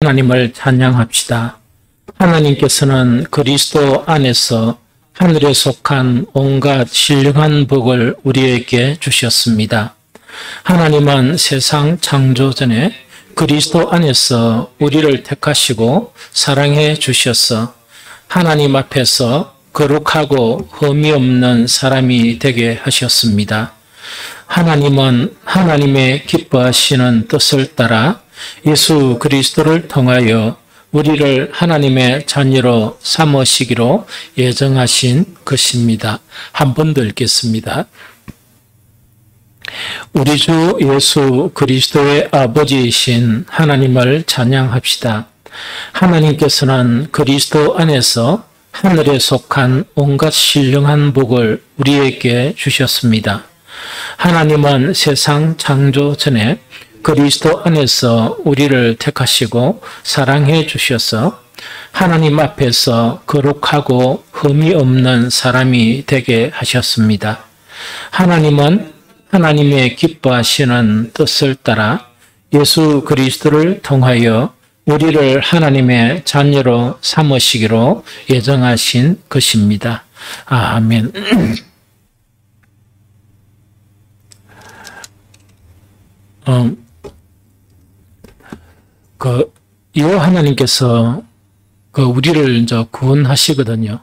하나님을 찬양합시다. 하나님께서는 그리스도 안에서 하늘에 속한 온갖 신령한 복을 우리에게 주셨습니다. 하나님은 세상 창조 전에 그리스도 안에서 우리를 택하시고 사랑해 주셔서 하나님 앞에서 거룩하고 흠이 없는 사람이 되게 하셨습니다. 하나님은 하나님의 기뻐하시는 뜻을 따라 예수 그리스도를 통하여 우리를 하나님의 자녀로 삼으시기로 예정하신 것입니다. 한 번 더 읽겠습니다. 우리 주 예수 그리스도의 아버지이신 하나님을 찬양합시다. 하나님께서는 그리스도 안에서 하늘에 속한 온갖 신령한 복을 우리에게 주셨습니다. 하나님은 세상 창조 전에 그리스도 안에서 우리를 택하시고 사랑해 주셔서 하나님 앞에서 거룩하고 흠이 없는 사람이 되게 하셨습니다. 하나님은 하나님의 기뻐하시는 뜻을 따라 예수 그리스도를 통하여 우리를 하나님의 자녀로 삼으시기로 예정하신 것입니다. 아멘. 여호와 하나님께서 우리를 이제 구원하시거든요.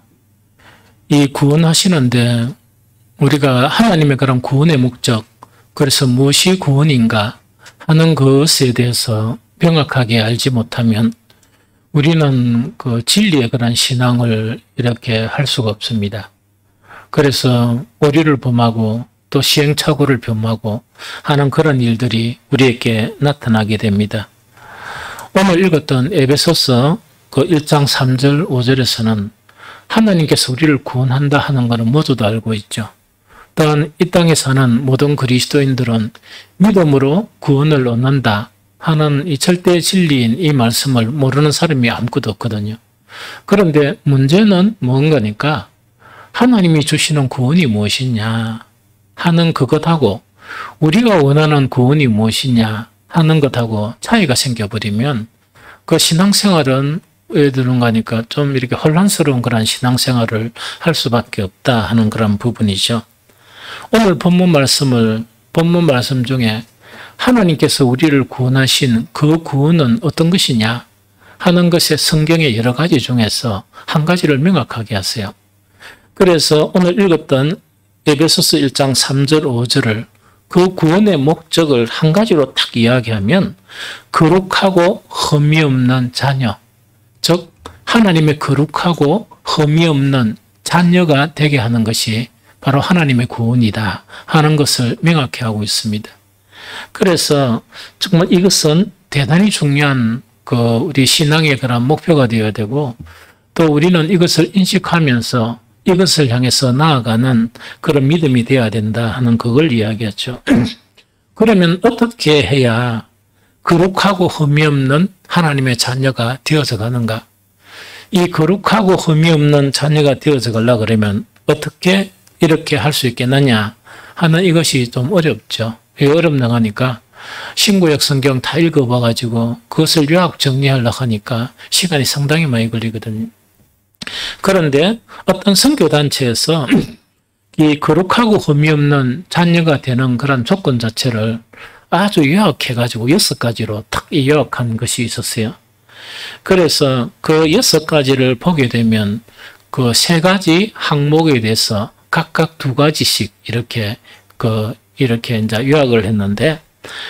이 구원하시는데 우리가 하나님의 그런 구원의 목적, 그래서 무엇이 구원인가 하는 것에 대해서 명확하게 알지 못하면 우리는 그 진리의 그런 신앙을 이렇게 할 수가 없습니다. 그래서 오류를 범하고 또 시행착오를 범하고 하는 그런 일들이 우리에게 나타나게 됩니다. 오늘 읽었던 에베소서 1장 3절 5절에서는 하나님께서 우리를 구원한다 하는 것은 모두도 알고 있죠. 또한 이 땅에 사는 모든 그리스도인들은 믿음으로 구원을 얻는다 하는 이 절대 진리인 이 말씀을 모르는 사람이 아무것도 없거든요. 그런데 문제는 뭔가니까 하나님이 주시는 구원이 무엇이냐 하는 그것하고 우리가 원하는 구원이 무엇이냐 하는 것하고 차이가 생겨버리면 그 신앙생활은 왜 드는가 하니까 좀 이렇게 혼란스러운 그런 신앙생활을 할 수밖에 없다 하는 그런 부분이죠. 오늘 본문 말씀 중에 하나님께서 우리를 구원하신 그 구원은 어떤 것이냐 하는 것에 성경의 여러 가지 중에서 한 가지를 명확하게 하세요. 그래서 오늘 읽었던 에베소서 1장 3절 5절을 그 구원의 목적을 한 가지로 딱 이야기하면 거룩하고 흠이 없는 자녀, 즉 하나님의 거룩하고 흠이 없는 자녀가 되게 하는 것이 바로 하나님의 구원이다 하는 것을 명확히 하고 있습니다. 그래서 정말 이것은 대단히 중요한 우리 신앙의 그런 목표가 되어야 되고 또 우리는 이것을 인식하면서 이것을 향해서 나아가는 그런 믿음이 되어야 된다 하는 그걸 이야기했죠. 그러면 어떻게 해야 거룩하고 흠이 없는 하나님의 자녀가 되어져 가는가? 이 거룩하고 흠이 없는 자녀가 되어져 가려고 그러면 어떻게 이렇게 할 수 있겠느냐 하는 이것이 좀 어렵죠. 왜 어렵나 하니까 신구약 성경 다 읽어봐가지고 그것을 요약 정리하려고 하니까 시간이 상당히 많이 걸리거든요. 그런데 어떤 선교단체에서 이 거룩하고 흠이 없는 자녀가 되는 그런 조건 자체를 아주 요약해가지고 6가지로 딱 요약한 것이 있었어요. 그래서 그 6가지를 보게 되면 그 3가지 항목에 대해서 각각 2가지씩 이렇게 이제 요약을 했는데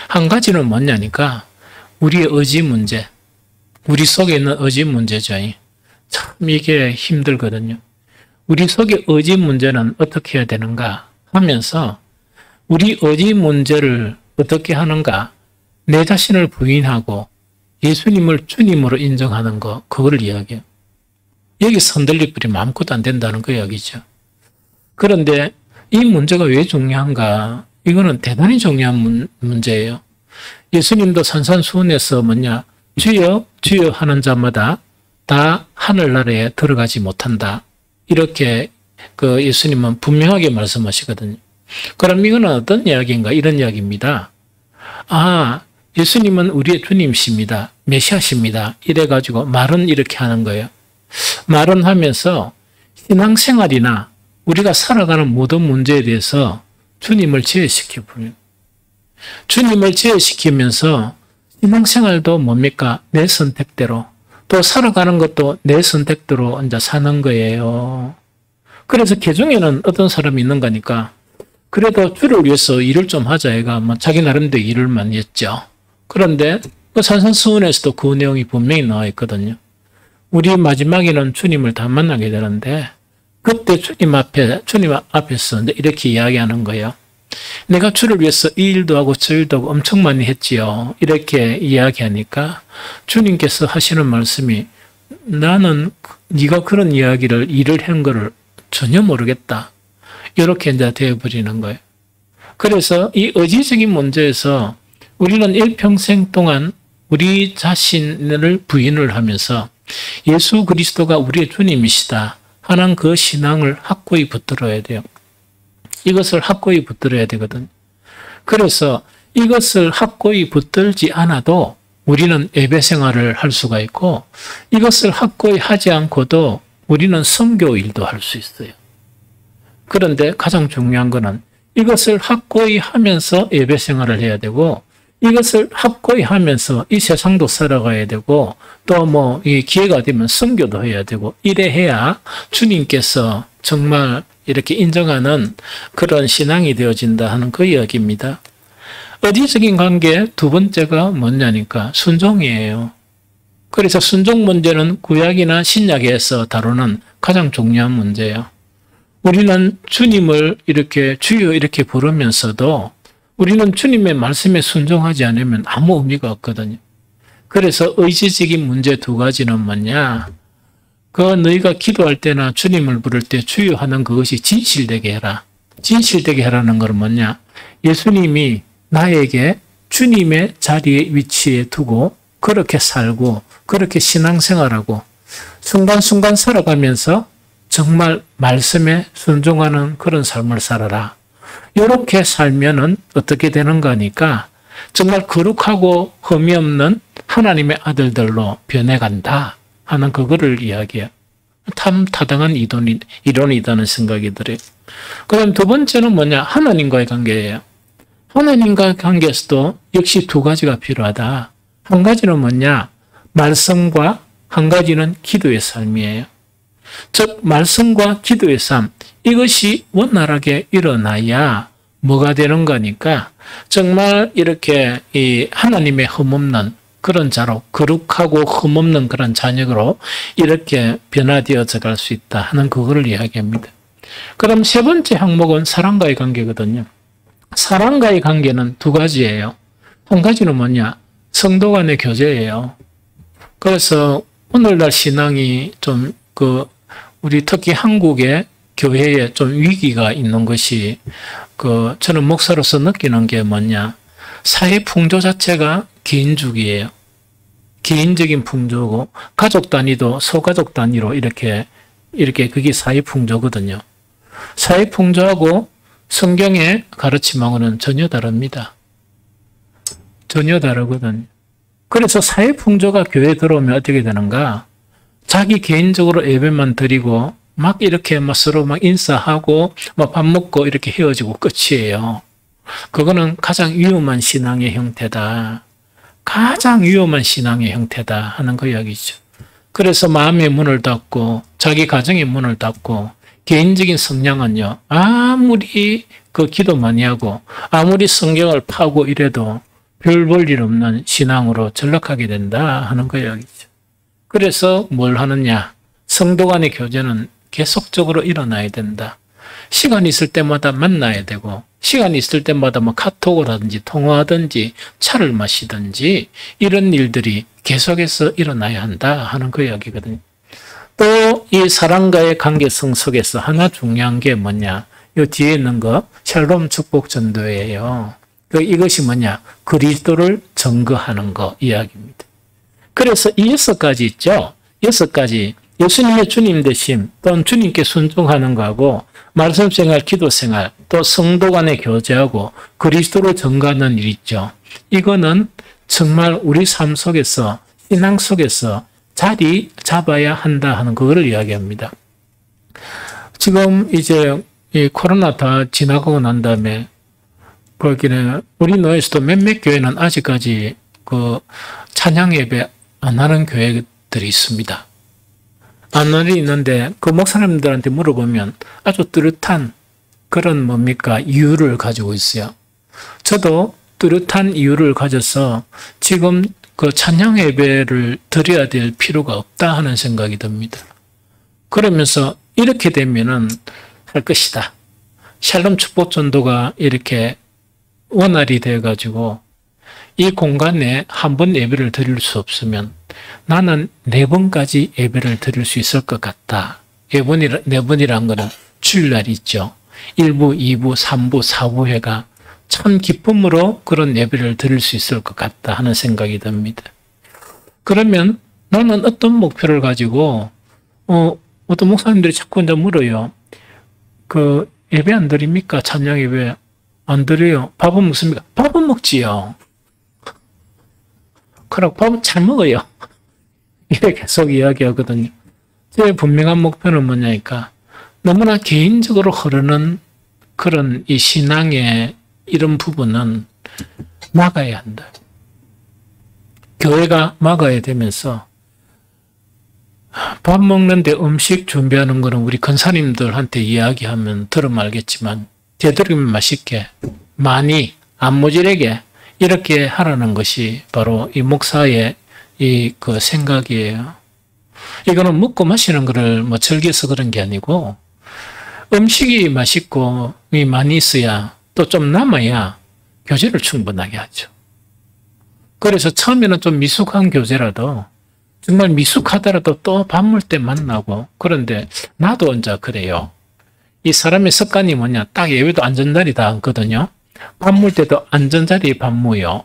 한 가지는 뭐냐니까 우리의 의지 문제, 우리 속에 있는 의지 문제죠. 참 이게 힘들거든요. 우리 속의 의지 문제는 어떻게 해야 되는가 하면서 우리 의지 문제를 어떻게 하는가 내 자신을 부인하고 예수님을 주님으로 인정하는 거 그거를 이야기해요. 여기서 흔들릴 뿌리면 아무것도 안 된다는 그 이야기죠. 그런데 이 문제가 왜 중요한가? 이거는 대단히 중요한 문제예요. 예수님도 산산수훈에서 주여 주여 하는 자마다 다 하늘나라에 들어가지 못한다. 이렇게 예수님은 분명하게 말씀하시거든요. 그럼 이거는 어떤 이야기인가? 이런 이야기입니다. 예수님은 우리의 주님이십니다. 메시아십니다. 이래가지고 말은 이렇게 하는 거예요. 말은 하면서 신앙생활이나 우리가 살아가는 모든 문제에 대해서 주님을 제외시켜버려요. 주님을 제외시키면서 신앙생활도 뭡니까? 내 선택대로. 또 살아가는 것도 내 선택대로 이제 사는 거예요. 그래서 개중에는 어떤 사람이 있는 거니까 그래도 주를 위해서 일을 좀 하자 얘가 뭐 자기 나름대로 일을 많이 했죠. 그런데 그 산상수훈에서도 그 내용이 분명히 나와 있거든요. 우리 마지막에는 주님을 다 만나게 되는데 그때 주님 앞에서 이렇게 이야기하는 거예요. 내가 주를 위해서 이 일도 하고 저 일도 하고 엄청 많이 했지요. 이렇게 이야기하니까 주님께서 하시는 말씀이 나는 네가 그런 이야기를 일을 한 거를 전혀 모르겠다. 이렇게 이제 되어버리는 거예요. 그래서 이 의지적인 문제에서 우리는 일평생 동안 우리 자신을 부인을 하면서 예수 그리스도가 우리의 주님이시다 하는 그 신앙을 확고히 붙들어야 돼요. 이것을 확고히 붙들어야 되거든. 그래서 이것을 확고히 붙들지 않아도 우리는 예배 생활을 할 수가 있고 이것을 확고히 하지 않고도 우리는 선교 일도 할 수 있어요. 그런데 가장 중요한 것은 이것을 확고히 하면서 예배 생활을 해야 되고 이것을 확고히 하면서 이 세상도 살아가야 되고 또 뭐 이 기회가 되면 선교도 해야 되고 이래 해야 주님께서 정말 이렇게 인정하는 그런 신앙이 되어진다 하는 그 이야기입니다. 의지적인 관계 두 번째가 뭐냐니까 순종이에요. 그래서 순종 문제는 구약이나 신약에서 다루는 가장 중요한 문제예요. 우리는 주님을 이렇게 주여 이렇게 부르면서도 우리는 주님의 말씀에 순종하지 않으면 아무 의미가 없거든요. 그래서 의지적인 문제 두 가지는 뭐냐? 그 너희가 기도할 때나 주님을 부를 때 주여 하는 그것이 진실되게 해라. 진실되게 하라는 건 뭐냐? 예수님이 나에게 주님의 자리에 위치에 두고 그렇게 살고 그렇게 신앙생활하고 순간순간 살아가면서 정말 말씀에 순종하는 그런 삶을 살아라. 이렇게 살면은 어떻게 되는 거니까 정말 거룩하고 흠이 없는 하나님의 아들들로 변해간다 하는 그거를 이야기해요. 참 타당한 이론이라는 생각이 들어요. 그다음 두 번째는 뭐냐? 하나님과의 관계예요. 하나님과의 관계에서도 역시 두 가지가 필요하다. 한 가지는 뭐냐? 말씀과 한 가지는 기도의 삶이에요. 즉 말씀과 기도의 삶 이것이 원활하게 일어나야 뭐가 되는 거니까 정말 이렇게 이 하나님의 흠없는 그런 자로 거룩하고 흠없는 그런 자녀로 이렇게 변화되어져 갈 수 있다 하는 그거를 이야기합니다. 그럼 세 번째 항목은 사랑과의 관계거든요. 사랑과의 관계는 두 가지예요. 한 가지는 뭐냐? 성도 간의 교제예요. 그래서 오늘날 신앙이 좀 우리 특히 한국의 교회에 좀 위기가 있는 것이 저는 목사로서 느끼는 게 뭐냐? 사회 풍조 자체가 개인주의예요. 개인적인 풍조고 가족 단위도 소가족 단위로 이렇게 그게 사회 풍조거든요. 사회 풍조하고 성경의 가르침하고는 전혀 다릅니다. 전혀 다르거든요. 그래서 사회 풍조가 교회에 들어오면 어떻게 되는가? 자기 개인적으로 예배만 드리고 막 이렇게 서로 인사하고 밥 먹고 이렇게 헤어지고 끝이에요. 그거는 가장 위험한 신앙의 형태다. 가장 위험한 신앙의 형태다 하는 그 이야기죠. 그래서 마음의 문을 닫고 자기 가정의 문을 닫고 개인적인 성향은요. 아무리 기도 많이 하고 아무리 성경을 파고 이래도 별 볼 일 없는 신앙으로 전락하게 된다 하는 그 이야기죠. 그래서 뭘 하느냐. 성도 간의 교제는 계속적으로 일어나야 된다. 시간 있을 때마다 만나야 되고 시간 있을 때마다 카톡을 하든지 통화하든지 차를 마시든지 이런 일들이 계속해서 일어나야 한다 하는 그 이야기거든요. 또 이 사랑과의 관계성 속에서 하나 중요한 게 뭐냐. 이 뒤에 있는 거 샬롬 축복 전도예요. 이것이 뭐냐. 그리스도를 증거하는 거 이야기입니다. 그래서 이 6가지 있죠. 6가지. 예수님의 주님 되심 또는 주님께 순종하는 거하고 말씀 생활, 기도 생활, 또 성도 간의 교제하고 그리스도를 증거하는 일 있죠. 이거는 정말 우리 삶 속에서, 신앙 속에서 자리 잡아야 한다 하는 그거를 이야기합니다. 지금 이제 이 코로나 다 지나가고 난 다음에 거기는 우리 노예에서도 몇몇 교회는 아직까지 그 찬양 예배 안 하는 교회들이 있습니다. 안 하는 있는데 그 목사님들한테 물어보면 아주 뚜렷한 그런 뭡니까 이유를 가지고 있어요. 저도 뚜렷한 이유를 가져서 지금 그 찬양 예배를 드려야 될 필요가 없다 하는 생각이 듭니다. 그러면서 이렇게 되면은 할 것이다. 샬롬 축복 전도가 이렇게 원활이 돼가지고 이 공간에 한 번 예배를 드릴 수 없으면 나는 4번까지 예배를 드릴 수 있을 것 같다. 4번이란 거는 주일날 있죠. 1부, 2부, 3부, 4부회가 참 기쁨으로 그런 예배를 드릴 수 있을 것 같다 하는 생각이 듭니다. 그러면 나는 어떤 목표를 가지고 어떤 목사님들이 자꾸 이제 물어요. 그 예배 안 드립니까? 찬양 예배 안 드려요. 밥은 먹습니까? 밥은 먹지요. 그럼 밥은 잘 먹어요. 이렇게 계속 이야기하거든요. 제 분명한 목표는 뭐냐니까 너무나 개인적으로 흐르는 그런 이 신앙의 이런 부분은 막아야 한다. 교회가 막아야 되면서 밥 먹는데 음식 준비하는 거는 우리 권사님들한테 이야기하면 들으면 알겠지만 되도록이면 맛있게 많이 안 모자라게 이렇게 하라는 것이 바로 이 목사의 이 그 생각이에요. 이거는 먹고 마시는 거를 뭐 즐겨서 그런 게 아니고 음식이 맛있고 많이 있어야 또 좀 남아야 교제를 충분하게 하죠. 그래서 처음에는 좀 미숙한 교제라도 정말 미숙하더라도 또 밥 먹을 때 만나고 그런데 나도 이제 그래요. 이 사람의 습관이 뭐냐 딱 예외도 앉은 자리 다 앉거든요. 밥 먹을 때도 앉은 자리에 밥 먹어요.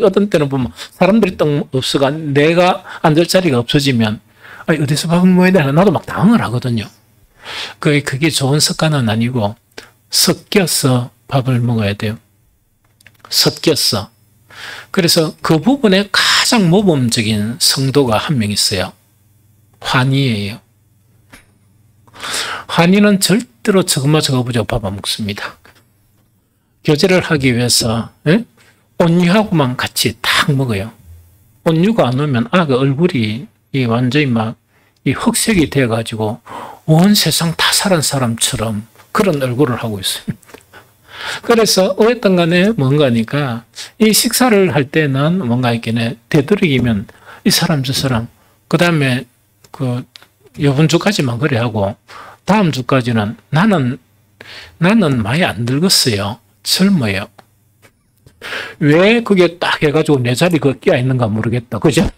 어떤 때는 보면 사람들이 또 없어가 내가 앉을 자리가 없어지면 어디서 밥을 먹어야 되나 나도 막 당황을 하거든요. 그게 좋은 습관은 아니고 섞여서 밥을 먹어야 돼요. 섞여서. 그래서 그 부분에 가장 모범적인 성도가 한 명 있어요. 환희예요. 환희는 절대로 저거보자 밥 안 먹습니다. 교제를 하기 위해서 온유하고만 같이 딱 먹어요. 온유가 안 오면 그 얼굴이 완전히 막 흑색이 돼가지고 온 세상 다 살은 사람처럼 그런 얼굴을 하고 있습니다. 그래서 어쨌든 간에 뭔가니까 이 식사를 할 때는 뭔가 이렇게 되도록이면 이 사람 저 사람 그 다음에 그 이번 주까지만 그래 하고 다음 주까지는 나는 많이 안 늙었어요. 젊어요. 왜 그게 딱 해가지고 내 자리 그 끼어 있는가 모르겠다. 그죠?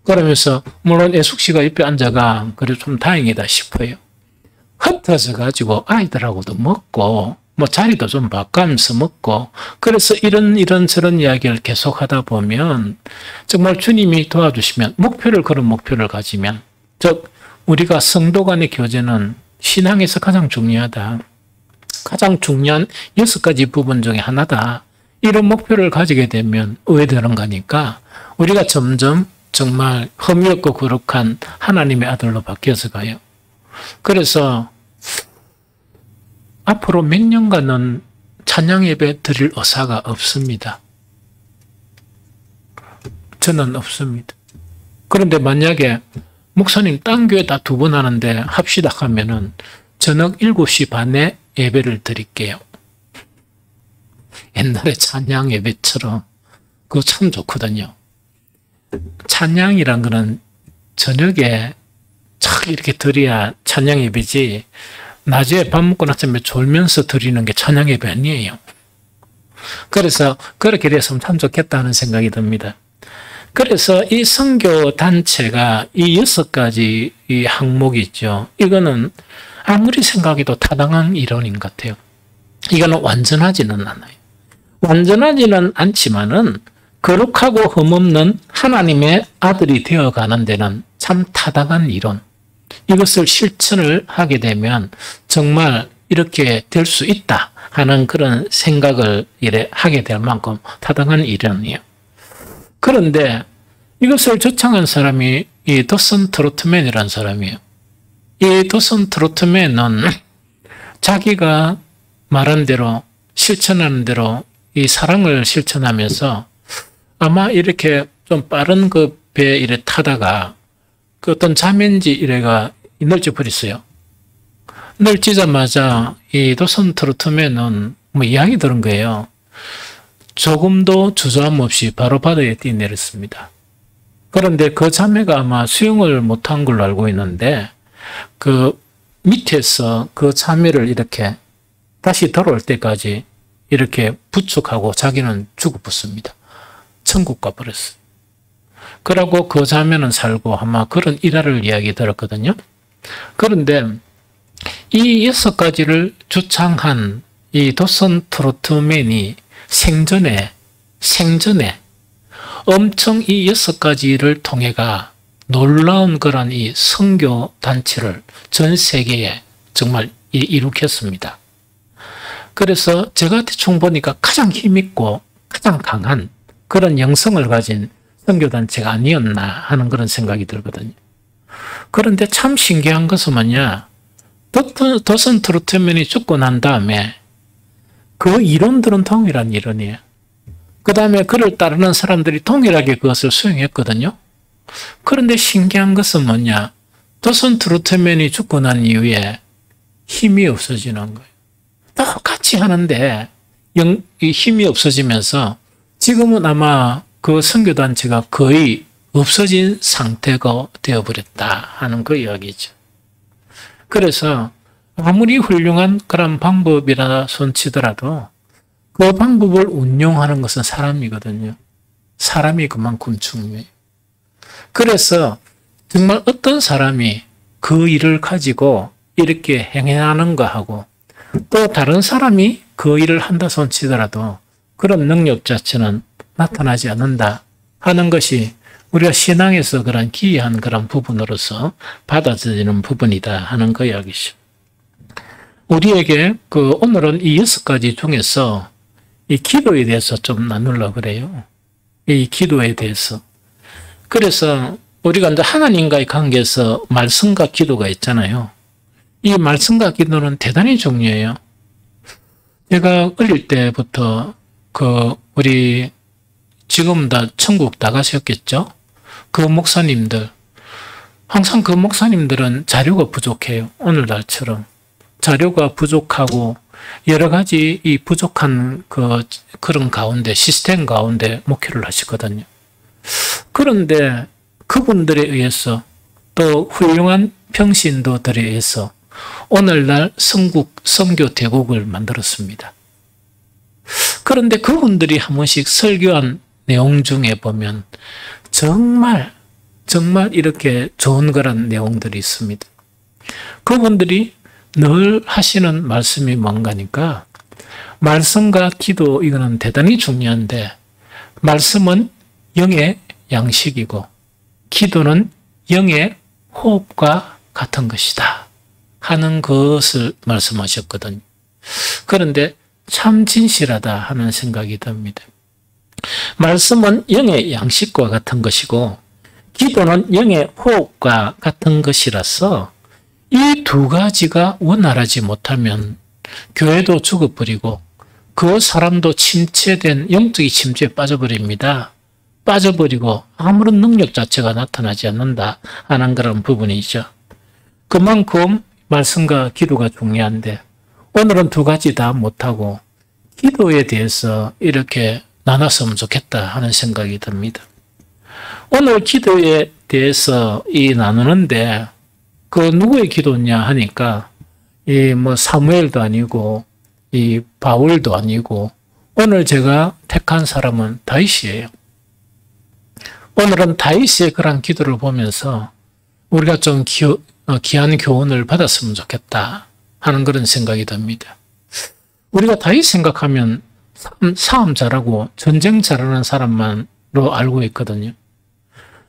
그러면서 물론 애숙 씨가 옆에 앉아가 그래 좀 다행이다 싶어요. 흩어져 가지고 아이들하고도 먹고 뭐 자리도 좀 바꾸면서 먹고 그래서 이런 저런 이야기를 계속 하다 보면 정말 주님이 도와주시면 그런 목표를 가지면 즉 우리가 성도 간의 교제는 신앙에서 가장 중요하다. 가장 중요한 6가지 부분 중에 하나다. 이런 목표를 가지게 되면 왜 되는가니까 우리가 점점 정말 흠이 없고 거룩한 하나님의 아들로 바뀌어서 가요. 그래서 앞으로 몇 년간은 찬양 예배 드릴 의사가 없습니다. 저는 없습니다. 그런데 만약에 목사님 딴 교회 다 2번 하는데 합시다 하면은 저녁 7시 반에 예배를 드릴게요. 옛날에 찬양 예배처럼 그거 참 좋거든요. 찬양이란 거는 저녁에 착 이렇게 드려야 찬양 예배지 낮에 밥 먹고 나서면 졸면서 드리는 게 찬양 예배 아니에요. 그래서 그렇게 됐으면 참 좋겠다는 생각이 듭니다. 그래서 이 선교 단체가 이 6가지 이 항목이 있죠. 이거는 아무리 생각해도 타당한 이론인 것 같아요. 이거는 완전하지는 않아요. 완전하지는 않지만은 거룩하고 흠없는 하나님의 아들이 되어가는 데는 참 타당한 이론. 이것을 실천을 하게 되면 정말 이렇게 될 수 있다 하는 그런 생각을 하게 될 만큼 타당한 이론이에요. 그런데 이것을 주창한 사람이 이 더슨 트로트맨이라는 사람이에요. 이 더슨 트로트맨은 자기가 말한 대로 실천하는 대로 이 사랑을 실천하면서 아마 이렇게 좀 빠른 그 배에 이래 타다가 그 어떤 자면지 이래가 널져 버렸어요. 널지자마자 이 더슨 트로트맨은 뭐 이야기 들은 거예요. 조금도 주저함 없이 바로 바다에 뛰내렸습니다. 그런데 그 자매가 아마 수영을 못한 걸로 알고 있는데 그 밑에서 그 자매를 이렇게 다시 돌아올 때까지 이렇게 부축하고 자기는 죽어붙습니다. 천국 가버렸어요. 그러고 그 자매는 살고 아마 그런 일화를 이야기 들었거든요. 그런데 이 6가지를 주창한 이 더슨 트로트맨이 생전에 엄청 이 6가지를 통해가 놀라운 그런 이 선교 단체를 전 세계에 정말 일으켰습니다. 그래서 제가 대충 보니까 가장 힘있고 가장 강한 그런 영성을 가진 선교 단체가 아니었나 하는 그런 생각이 들거든요. 그런데 참 신기한 것은 뭐냐? 더슨 트로트맨이 죽고 난 다음에 그 이론들은 동일한 이론이에요. 그 다음에 그를 따르는 사람들이 동일하게 그것을 수용했거든요. 그런데 신기한 것은 뭐냐? 더슨 트로트맨이 죽고 난 이후에 힘이 없어지는 거예요. 똑같이 하는데 힘이 없어지면서 지금은 아마 그 선교단체가 거의 없어진 상태가 되어버렸다 하는 그 이야기죠. 그래서 아무리 훌륭한 그런 방법이라 손치더라도 그 방법을 운용하는 것은 사람이거든요. 사람이 그만큼 중요해요. 그래서 정말 어떤 사람이 그 일을 가지고 이렇게 행하는가 하고 또 다른 사람이 그 일을 한다 손치더라도 그런 능력 자체는 나타나지 않는다 하는 것이 우리가 신앙에서 그런 기이한 그런 부분으로서 받아들이는 부분이다 하는 그 이야기죠. 우리에게 오늘은 이 6가지 중에서 이 기도에 대해서 좀 나누려고 그래요. 이 기도에 대해서. 그래서 우리가 이제 하나님과의 관계에서 말씀과 기도가 있잖아요. 이 말씀과 기도는 대단히 중요해요. 제가 어릴 때부터 우리 지금 다 천국 나가셨겠죠? 그 목사님들, 항상 그 목사님들은 자료가 부족해요. 오늘날처럼. 자료가 부족하고 여러 가지 이 부족한 그런 가운데, 시스템 가운데 목회를 하시거든요. 그런데 그분들에 의해서 또 훌륭한 평신도들에 의해서 오늘날 선교 대국을 만들었습니다. 그런데 그분들이 한 번씩 설교한 내용 중에 보면 정말 이렇게 좋은 그런 내용들이 있습니다. 그분들이 늘 하시는 말씀이 뭔가니까 말씀과 기도 이거는 대단히 중요한데 말씀은 영의 양식이고 기도는 영의 호흡과 같은 것이다 하는 것을 말씀하셨거든요. 그런데 참 진실하다 하는 생각이 듭니다. 말씀은 영의 양식과 같은 것이고 기도는 영의 호흡과 같은 것이라서 이 두 가지가 원활하지 못하면 교회도 죽어버리고 그 사람도 침체된 영적인 침체에 빠져버립니다. 빠져버리고 아무런 능력 자체가 나타나지 않는다 하는 그런 부분이죠. 그만큼 말씀과 기도가 중요한데 오늘은 두 가지 다 못하고 기도에 대해서 이렇게 나눴으면 좋겠다 하는 생각이 듭니다. 오늘 기도에 대해서 나누는데 누구의 기도냐 하니까 사무엘도 아니고 바울도 아니고 오늘 제가 택한 사람은 다윗이에요. 오늘은 다윗의 그런 기도를 보면서 우리가 좀 귀한 교훈을 받았으면 좋겠다 하는 그런 생각이 듭니다. 우리가 다윗 생각하면 싸움 잘하고 전쟁 잘하는 사람만로 알고 있거든요.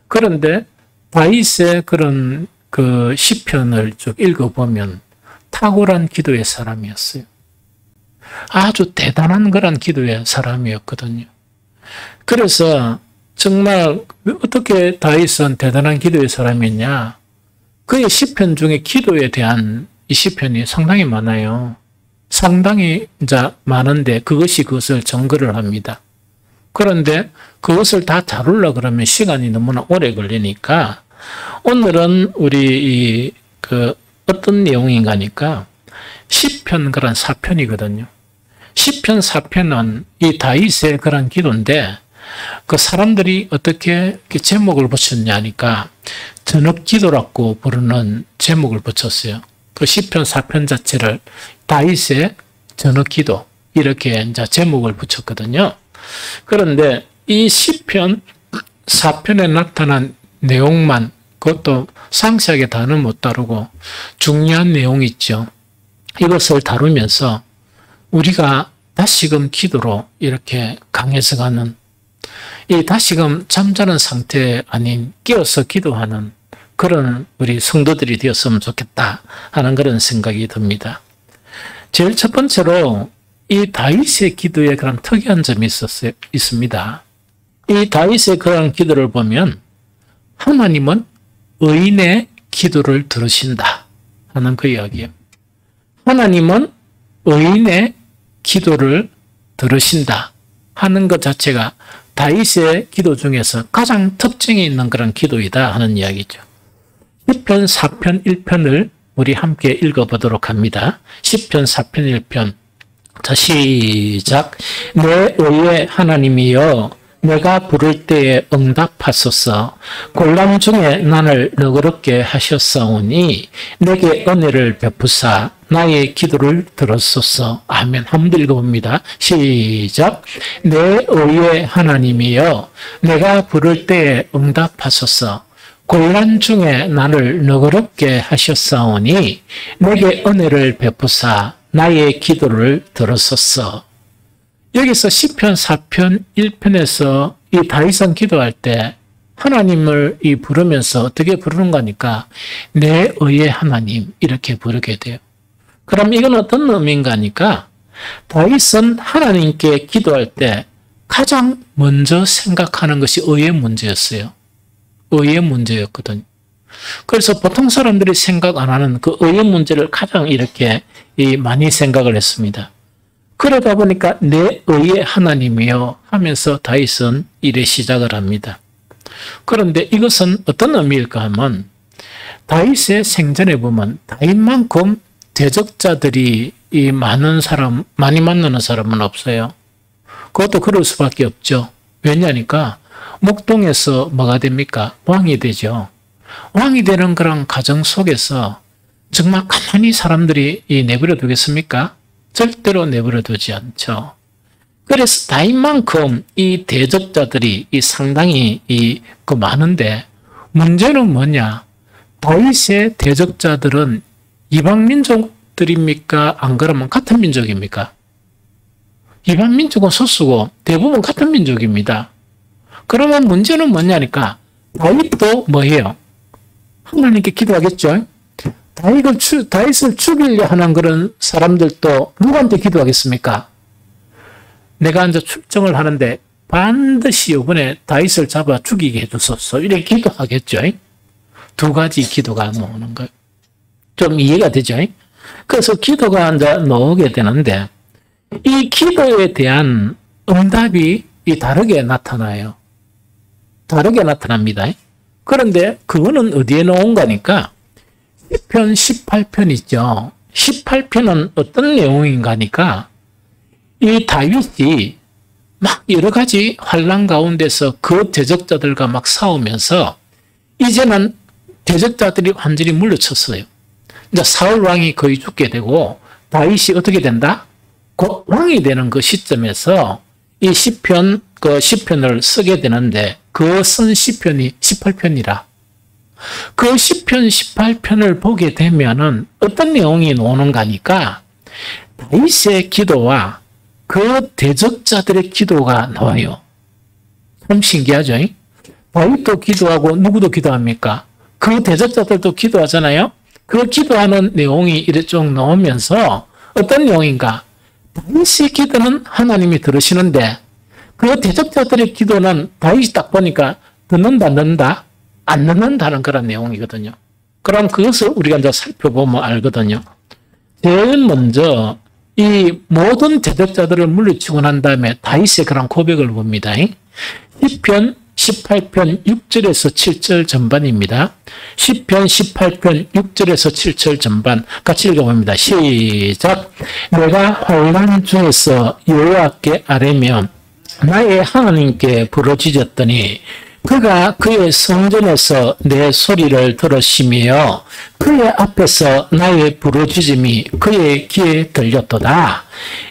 그런데 다윗의 그런 시편을 쭉 읽어보면 탁월한 기도의 사람이었어요. 아주 대단한 그런 기도의 사람이었거든요. 그래서 정말 어떻게 다윗은 대단한 기도의 사람이냐? 그의 시편 중에 기도에 대한 이 시편이 상당히 많아요. 상당히 이제 많은데 그것을 증거를 합니다. 그런데 그것을 다 다루려 그러면 시간이 너무나 오래 걸리니까 오늘은 우리 어떤 내용인가 하니까 시편 그런 4편이거든요. 시편 4편은 이 다윗의 그런 기도인데 그 사람들이 어떻게 제목을 붙였냐 하니까 저녁기도라고 부르는 제목을 붙였어요. 그 시편 4편 자체를 다윗의 저녁기도 이렇게 이제 제목을 붙였거든요. 그런데 이 시편 4편에 나타난 내용만 그것도 상세하게 다는 못 다루고 중요한 내용이 있죠. 이것을 다루면서 우리가 다시금 기도로 이렇게 강해서 가는 이 다시금 잠자는 상태 아닌 깨어서 기도하는 그런 우리 성도들이 되었으면 좋겠다 하는 그런 생각이 듭니다. 제일 첫 번째로 이 다윗의 기도에 그런 특이한 점이 있습니다. 이 다윗의 그런 기도를 보면 하나님은 의인의 기도를 들으신다 하는 그 이야기예요. 하나님은 의인의 기도를 들으신다 하는 것 자체가 다윗의 기도 중에서 가장 특징이 있는 그런 기도이다 하는 이야기죠. 시편 4편 1편을 우리 함께 읽어보도록 합니다. 시편 4편 1편. 자, 시작. 내 의의 하나님이여 내가 부를 때에 응답하소서. 곤란 중에 나를 너그럽게 하셨사오니 내게 은혜를 베푸사 나의 기도를 들었소서. 아멘. 한 번 더 읽어봅니다. 시작. 내 의의 하나님이여 내가 부를 때에 응답하소서. 곤란 중에 나를 너그럽게 하셨사오니 내게 은혜를 베푸사 나의 기도를 들었소서. 여기서 시편 4편 1편에서 이 다윗은 기도할 때 하나님을 부르면서 어떻게 부르는가 하니까 내 의의 하나님 이렇게 부르게 돼요. 그럼 이건 어떤 의미인가 하니까 다윗은 하나님께 기도할 때 가장 먼저 생각하는 것이 의의 문제였어요. 의의 문제였거든요. 그래서 보통 사람들이 생각 안 하는 그 의의 문제를 가장 이렇게 많이 생각을 했습니다. 그러다 보니까 내 의의 하나님이여 하면서 다윗은 이래 시작을 합니다. 그런데 이것은 어떤 의미일까 하면 다윗의 생전에 보면 다윗만큼 대적자들이 많이 만나는 사람은 없어요. 그것도 그럴 수밖에 없죠. 왜냐니까 목동에서 뭐가 됩니까? 왕이 되죠. 왕이 되는 그런 가정 속에서 정말 가만히 사람들이 내버려 두겠습니까? 절대로 내버려 두지 않죠. 그래서 다윗만큼 이 대적자들이 상당히 많은데 문제는 뭐냐? 다윗의 대적자들은 이방 민족들입니까? 안 그러면 같은 민족입니까? 이방 민족은 소수고 대부분 같은 민족입니다. 그러면 문제는 뭐냐니까 다윗도 뭐예요? 하나님께 기도하겠죠. 다윗을 죽이려 하는 그런 사람들도 누구한테 기도하겠습니까? 내가 이제 출정을 하는데 반드시 이번에 다윗을 잡아 죽이게 해주소서 이렇게 기도하겠죠. 두 가지 기도가 나오는 거예요. 좀 이해가 되죠? 그래서 기도가 이제 나오게 되는데 이 기도에 대한 응답이 다르게 나타나요. 다르게 나타납니다. 그런데 그거는 어디에 나온 거니까 시편 18편 있죠. 18편은 어떤 내용인가 하니까 이 다윗이 막 여러 가지 환난 가운데서 그 대적자들과 막 싸우면서 이제는 대적자들이 완전히 물러쳤어요. 이제 사울 왕이 거의 죽게 되고 다윗이 어떻게 된다? 곧 왕이 되는 그 시점에서 이 시편, 그 시편을 쓰게 되는데 그 쓴 시편이 18편이라. 그 시편 18편을 보게 되면은 어떤 내용이 나오는가 하니까 다윗의 기도와 그 대적자들의 기도가 나와요. 참 신기하죠? 다윗도 기도하고 누구도 기도합니까? 그 대적자들도 기도하잖아요? 그 기도하는 내용이 이렇게 쭉 나오면서 어떤 내용인가? 다윗의 기도는 하나님이 들으시는데 그 대적자들의 기도는 다윗이 딱 보니까 듣는다, 넣는다, 안 넣는다는 그런 내용이거든요. 그럼 그것을 우리가 이제 살펴보면 알거든요. 제일 먼저 이 모든 대적자들을 물리치고 난 다음에 다윗의 그런 고백을 봅니다. 시편 18편 6절에서 7절 전반입니다. 시편 18편 6절에서 7절 전반 같이 읽어봅니다. 시작. 내가 환난 중에서 여호와께 아뢰며 나의 하나님께 부르짖었더니 그가 그의 성전에서 내 소리를 들으시며 그의 앞에서 나의 부르짖음이 그의 귀에 들렸도다.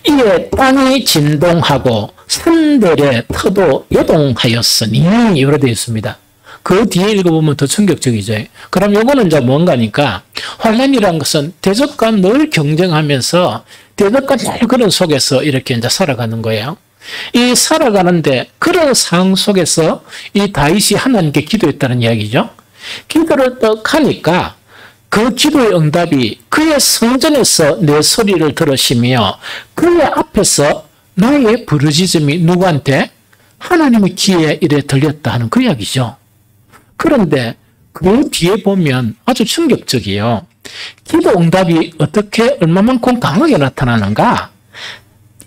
이에 땅이 진동하고 산들의 터도 요동하였으니 이렇게 되어 있습니다. 그 뒤에 읽어보면 더 충격적이죠. 그럼 요거는 이제 뭔가니까 환난이라는 것은 대적과 늘 경쟁하면서 대적과 늘 그런 속에서 이렇게 이제 살아가는 거예요. 이 살아가는데 그런 상황 속에서 이 다윗이 하나님께 기도했다는 이야기죠. 기도를 딱 하니까 그 기도의 응답이 그의 성전에서 내 소리를 들으시며 그의 앞에서 나의 부르짖음이 누구한테? 하나님의 귀에 이래 들렸다 하는 그 이야기죠. 그런데 그 뒤에 보면 아주 충격적이에요. 기도 응답이 어떻게 얼마만큼 강하게 나타나는가?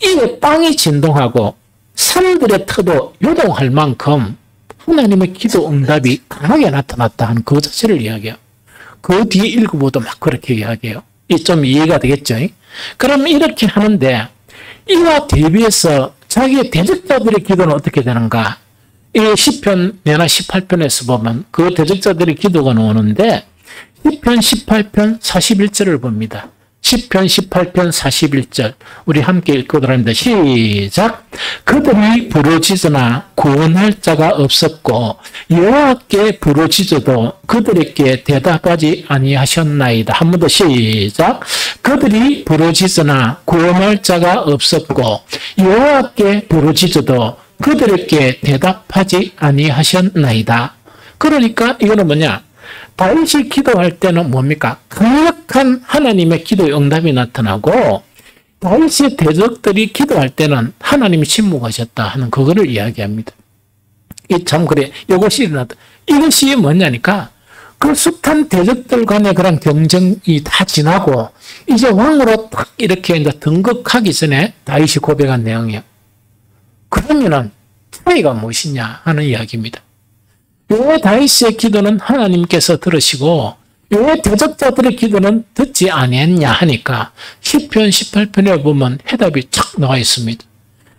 이게 땅이 진동하고 산들의 터도 요동할 만큼 하나님의 기도 응답이 강하게 나타났다 하는 그 자체를 이야기해요. 그 뒤에 읽어보도 막 그렇게 이야기해요. 이 좀 이해가 되겠죠? 그럼 이렇게 하는데 이와 대비해서 자기의 대적자들의 기도는 어떻게 되는가? 이 시편 내나 18편에서 보면 그 대적자들의 기도가 나오는데 시편 18편 41절을 봅니다. 시편 18편 41절 우리 함께 읽고들 합니다. 시작. 그들이 부르짖으나 구원할 자가 없었고 여호와께 부르짖어도 그들에게 대답하지 아니하셨나이다. 한 번 더 시작. 그들이 부르짖으나 구원할 자가 없었고 여호와께 부르짖어도 그들에게 대답하지 아니하셨나이다. 그러니까 이거는 뭐냐? 다윗이 기도할 때는 뭡니까? 강력한 하나님의 기도의 응답이 나타나고 다윗의 대적들이 기도할 때는 하나님이 침묵하셨다 하는 그거를 이야기합니다. 이 참 그래. 이것이 일어났다. 이것이 뭐냐니까 그 숱한 대적들 간의 그런 경쟁이 다 지나고 이제 왕으로 딱 이렇게 이제 등극하기 전에 다윗이 고백한 내용이에요. 그러면은 차이가 무엇이냐 하는 이야기입니다. 왜 다윗의 기도는 하나님께서 들으시고 왜 대적자들의 기도는 듣지 아니했냐 하니까 시편 18편에 보면 해답이 쫙 나와 있습니다.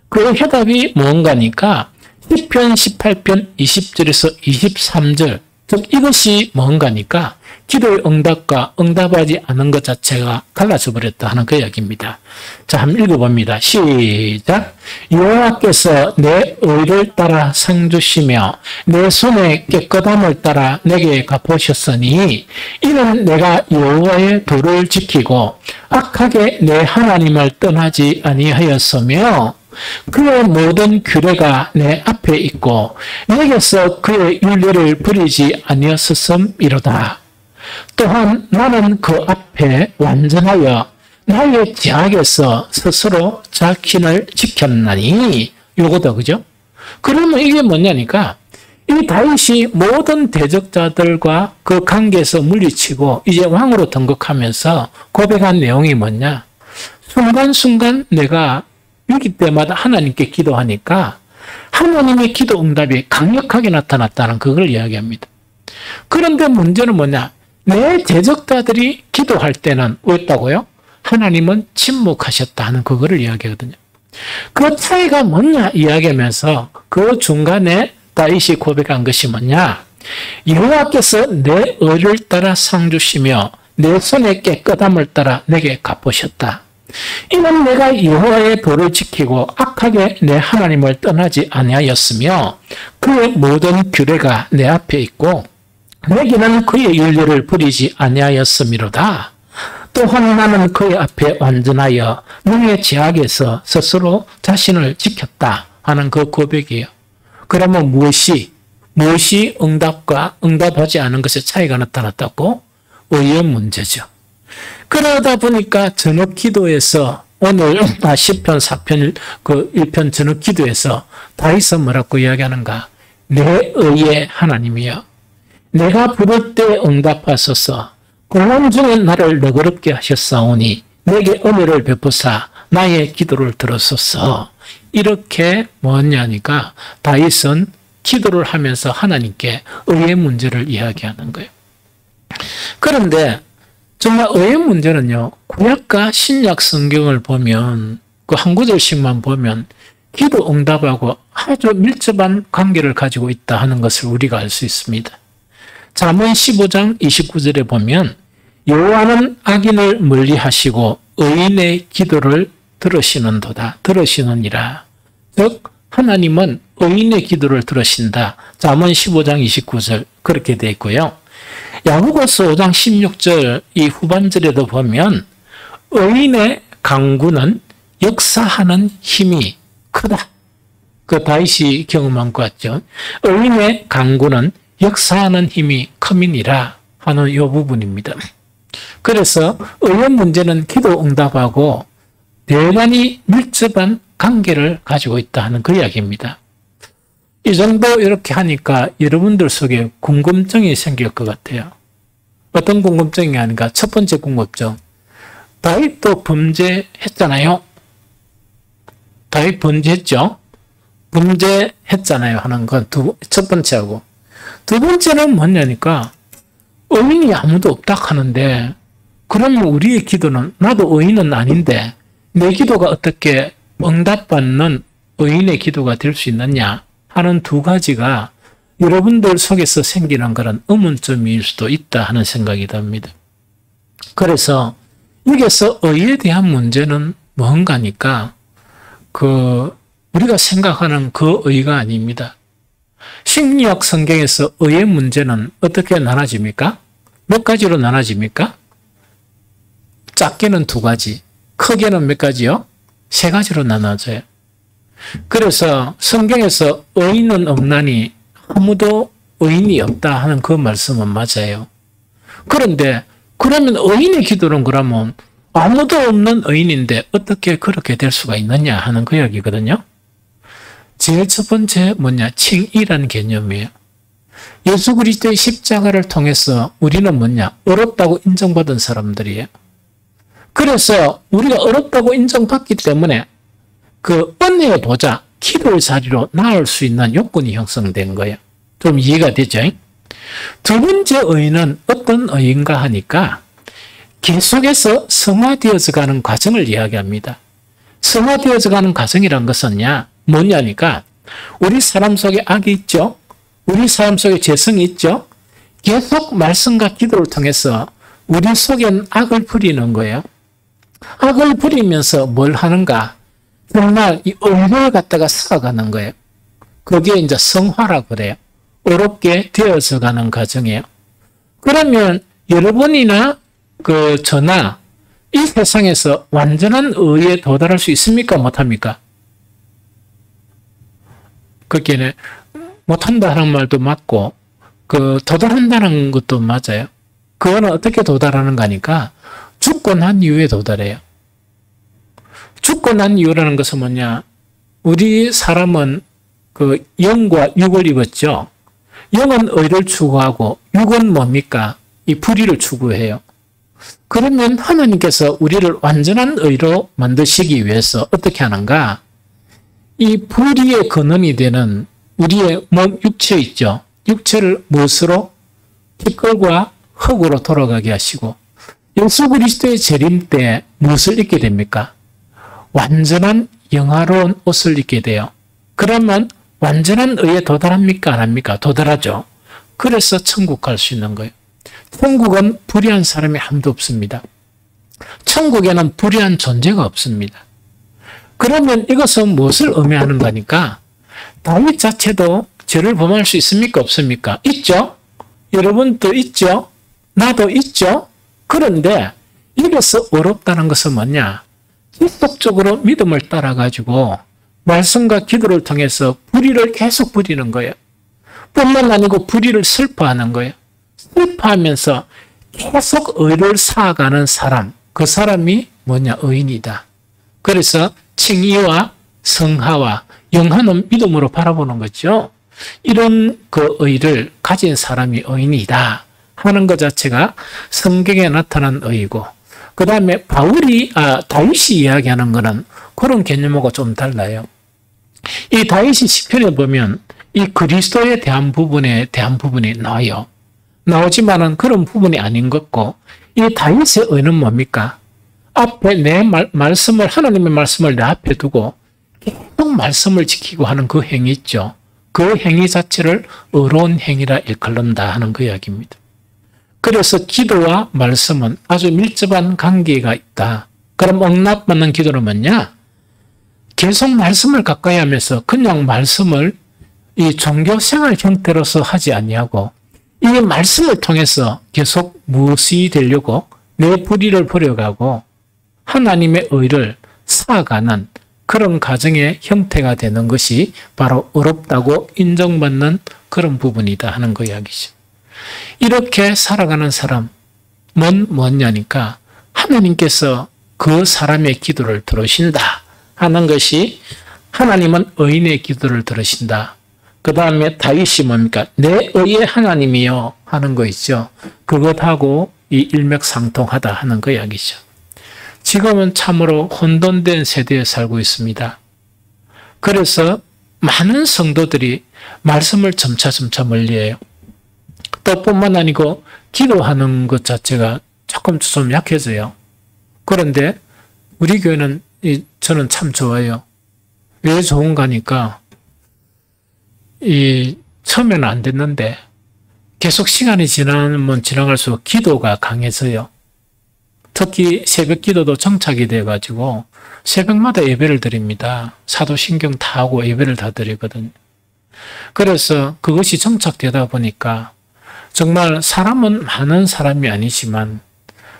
그 해답이 뭔가니까 시편 18편 20절에서 23절 즉 이것이 뭔가니까 기도의 응답과 응답하지 않은 것 자체가 갈라져 버렸다 하는 그 이야기입니다. 자, 한번 읽어봅니다. 시작. 여호와께서 내 의를 따라 상 주시며 내 손의 깨끗함을 따라 내게 갚으셨으니 이는 내가 여호와의 도를 지키고 악하게 내 하나님을 떠나지 아니하였으며 그의 모든 규례가 내 앞에 있고 내게서 그의 윤례를 버리지 아니었음이로다. 또한 나는 그 앞에 완전하여 나의 제약에서 스스로 자신을 지켰나니 요거다 그죠? 그러면 이게 뭐냐니까 이 다윗이 모든 대적자들과 그 관계에서 물리치고 이제 왕으로 등극하면서 고백한 내용이 뭐냐? 순간순간 내가 위기 때마다 하나님께 기도하니까 하나님의 기도 응답이 강력하게 나타났다는 그걸 이야기합니다. 그런데 문제는 뭐냐? 내 대적자들이 기도할 때는 어땠다고요? 하나님은 침묵하셨다는 그거를 이야기하거든요. 그 차이가 뭐냐 이야기하면서 그 중간에 다윗이 고백한 것이 뭐냐? 여호와께서 내 의를 따라 상 주시며 내 손의 깨끗함을 따라 내게 갚으셨다. 이는 내가 여호와의 도를 지키고 악하게 내 하나님을 떠나지 아니하였으며 그의 모든 규례가 내 앞에 있고 내게는 그의 윤례를 버리지 아니하였음이로다. 또한 나는 그의 앞에 완전하여 너의 제약에서 스스로 자신을 지켰다 하는 그 고백이에요. 그러면 무엇이 응답과 응답하지 않은 것의 차이가 나타났다고? 의의 문제죠. 그러다 보니까 전업 기도에서 오늘 시편 4편 그 1편 전후 기도에서 다윗은 뭐라고 이야기하는가? 내 의의 하나님이여, 내가 부를 때 응답하소서. 곤란 중에 나를 너그럽게 하셨사오니 내게 은혜를 베푸사 나의 기도를 들었소서. 이렇게 뭐냐니까 다윗은 기도를 하면서 하나님께 의의 문제를 이야기하는 거예요. 그런데 정말 의의 문제는요, 구약과 신약 성경을 보면 그 한 구절씩만 보면 기도 응답하고 아주 밀접한 관계를 가지고 있다 하는 것을 우리가 알 수 있습니다. 잠언 15장 29절에 보면 여호와는 악인을 멀리하시고 의인의 기도를 들으시느니라. 즉 하나님은 의인의 기도를 들으신다. 잠언 15장 29절 그렇게 되어 있고요. 야고보서 5장 16절 이 후반절에도 보면 의인의 강구는 역사하는 힘이 크다. 그 다윗이 경험한 것 같죠. 의인의 강구는 역사하는 힘이 큼이니라 하는 이 부분입니다. 그래서 의의 문제는 기도 응답하고 대단히 밀접한 관계를 가지고 있다 하는 그 이야기입니다. 이 정도 이렇게 하니까 여러분들 속에 궁금증이 생길 것 같아요. 어떤 궁금증이 아닌가? 첫 번째 궁금증. 다윗도 범죄했잖아요. 다윗 범죄했죠? 범죄했잖아요 하는 건 첫 번째하고. 두 번째는 뭐냐니까 의인이 아무도 없다 하는데 그러면 우리의 기도는 나도 의인은 아닌데 내 기도가 어떻게 응답받는 의인의 기도가 될 수 있느냐 하는 두 가지가 여러분들 속에서 생기는 그런 의문점일 수도 있다 하는 생각이 듭니다. 그래서 여기서 의에 대한 문제는 뭔가니까 우리가 생각하는 그 의가 아닙니다. 신약 성경에서 의의 문제는 어떻게 나눠집니까? 몇 가지로 나눠집니까? 작게는 두 가지, 크게는 몇 가지요? 세 가지로 나눠져요. 그래서 성경에서 의인은 없나니 아무도 의인이 없다 하는 그 말씀은 맞아요. 그런데 그러면 의인의 기도는 그러면 아무도 없는 의인인데 어떻게 그렇게 될 수가 있느냐 하는 그 이야기거든요. 제일 첫 번째 뭐냐? 칭의라는 개념이에요. 예수 그리스도의 십자가를 통해서 우리는 뭐냐? 어렵다고 인정받은 사람들이에요. 그래서 우리가 어렵다고 인정받기 때문에 그 은혜의 보좌, 기도의 자리로 나올 수 있는 요건이 형성된 거예요. 좀 이해가 되죠? 두 번째 의인은 어떤 의인가 하니까 계속해서 성화되어져 가는 과정을 이야기합니다. 성화되어져 가는 과정이란 것은 뭐냐니까 우리 사람 속에 악이 있죠. 우리 사람 속에 죄성이 있죠. 계속 말씀과 기도를 통해서 우리 속엔 악을 부리는 거예요. 악을 부리면서 뭘 하는가? 정말 이 의를 갖다가 쌓아가는 거예요. 그게 이제 성화라고 그래요. 어렵게 되어져 가는 과정이에요. 그러면 여러분이나 저나 이 세상에서 완전한 의에 도달할 수 있습니까? 못합니까? 그게 못한다 하는 말도 맞고 도달한다는 것도 맞아요. 그거는 어떻게 도달하는 거니까 죽고 난 이후에 도달해요. 죽고 난 이유라는 것은 뭐냐? 우리 사람은 영과 육을 입었죠. 영은 의를 추구하고 육은 뭡니까? 이 불의를 추구해요. 그러면 하나님께서 우리를 완전한 의로 만드시기 위해서 어떻게 하는가? 이 불의의 근원이 되는 우리의 몸 육체 있죠. 육체를 무엇으로? 티끌과 흙으로 돌아가게 하시고 예수 그리스도의 재림 때 무엇을 입게 됩니까? 완전한 영화로운 옷을 입게 돼요. 그러면 완전한 의에 도달합니까? 안 합니까? 도달하죠. 그래서 천국 갈 수 있는 거예요. 천국은 불의한 사람이 아무도 없습니다. 천국에는 불의한 존재가 없습니다. 그러면 이것은 무엇을 의미하는 거니까 다윗 자체도 죄를 범할 수 있습니까? 없습니까? 있죠. 여러분도 있죠. 나도 있죠. 그런데 여기서 어렵다는 것은 뭐냐? 지속적으로 믿음을 따라가지고 말씀과 기도를 통해서 불의를 계속 부리는 거예요. 뿐만 아니고 불의를 슬퍼하는 거예요. 슬퍼하면서 계속 의를 쌓아가는 사람, 그 사람이 뭐냐? 의인이다. 그래서 칭의와 성하와 영하는 믿음으로 바라보는 거죠. 이런 그 의를 가진 사람이 의인이다 하는 것 자체가 성경에 나타난 의이고, 그 다음에 다윗이 이야기하는 것은 그런 개념하고 좀 달라요. 이 다윗이 시편에 보면 이 그리스도에 대한 부분이 나와요. 나오지만은 그런 부분이 아닌 것 같고, 이 다윗의 의는 뭡니까? 앞에 하나님의 말씀을 내 앞에 두고 계속 말씀을 지키고 하는 그 행위 있죠. 그 행위 자체를 의로운 행위라 일컬는다 하는 그 이야기입니다. 그래서 기도와 말씀은 아주 밀접한 관계가 있다. 그럼 응답받는 기도는 뭐냐? 계속 말씀을 가까이 하면서 그냥 말씀을 이 종교생활 형태로서 하지 아니하고, 이 말씀을 통해서 계속 무엇이 되려고 내 불의를 버려가고 하나님의 의를 쌓아가는 그런 가정의 형태가 되는 것이 바로 의롭다고 인정받는 그런 부분이다 하는 그 이야기죠. 이렇게 살아가는 사람은 뭐냐니까 하나님께서 그 사람의 기도를 들으신다 하는 것이, 하나님은 의인의 기도를 들으신다. 그 다음에 다윗이 뭡니까? 내 의의 하나님이요 하는 거 있죠. 그것하고 이 일맥상통하다 하는 그 이야기죠. 지금은 참으로 혼돈된 세대에 살고 있습니다. 그래서 많은 성도들이 말씀을 점차 멀리해요. 또 뿐만 아니고 기도하는 것 자체가 조금 좀 약해져요. 그런데 우리 교회는 저는 참 좋아요. 왜 좋은가 하니까 처음에는 안 됐는데 계속 시간이 지나면 지나갈수록 기도가 강해져요. 특히 새벽 기도도 정착이 돼가지고 새벽마다 예배를 드립니다. 사도신경 다 하고 예배를 다 드리거든요. 그래서 그것이 정착되다 보니까 정말 사람은 많은 사람이 아니지만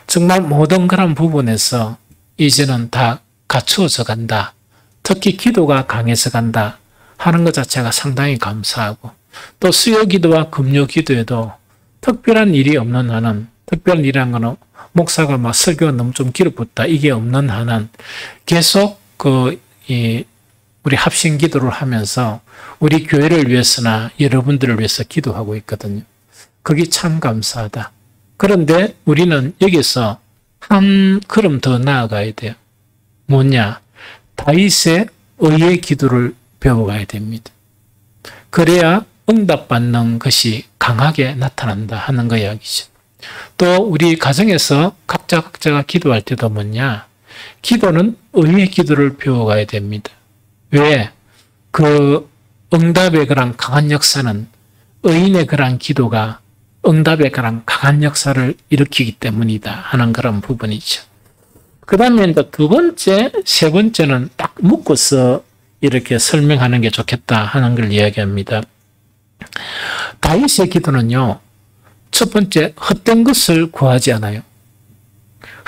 정말 모든 그런 부분에서 이제는 다 갖추어져 간다. 특히 기도가 강해서 간다 하는 것 자체가 상당히 감사하고, 또 수요 기도와 금요 기도에도 특별한 일이 없는 한은, 특별한 일이라는 거는 목사가 막 설교가 너무 좀 길어붙다 이게 없는 한은 계속 우리 합심 기도를 하면서 우리 교회를 위해서나 여러분들을 위해서 기도하고 있거든요. 그게 참 감사하다. 그런데 우리는 여기서 한 걸음 더 나아가야 돼요. 뭐냐? 다윗의 의의 기도를 배워가야 됩니다. 그래야 응답받는 것이 강하게 나타난다 하는 그 이야기죠. 또 우리 가정에서 각자가 기도할 때도 뭐냐? 기도는 의의 기도를 배워가야 됩니다. 왜? 그 응답의 그런 강한 역사는 의인의 그런 기도가 응답의 그런 강한 역사를 일으키기 때문이다 하는 그런 부분이죠. 그 다음에 이제 두 번째, 세 번째는 딱 묶어서 이렇게 설명하는 게 좋겠다 하는 걸 이야기합니다. 다윗의 기도는요, 첫 번째, 헛된 것을 구하지 않아요.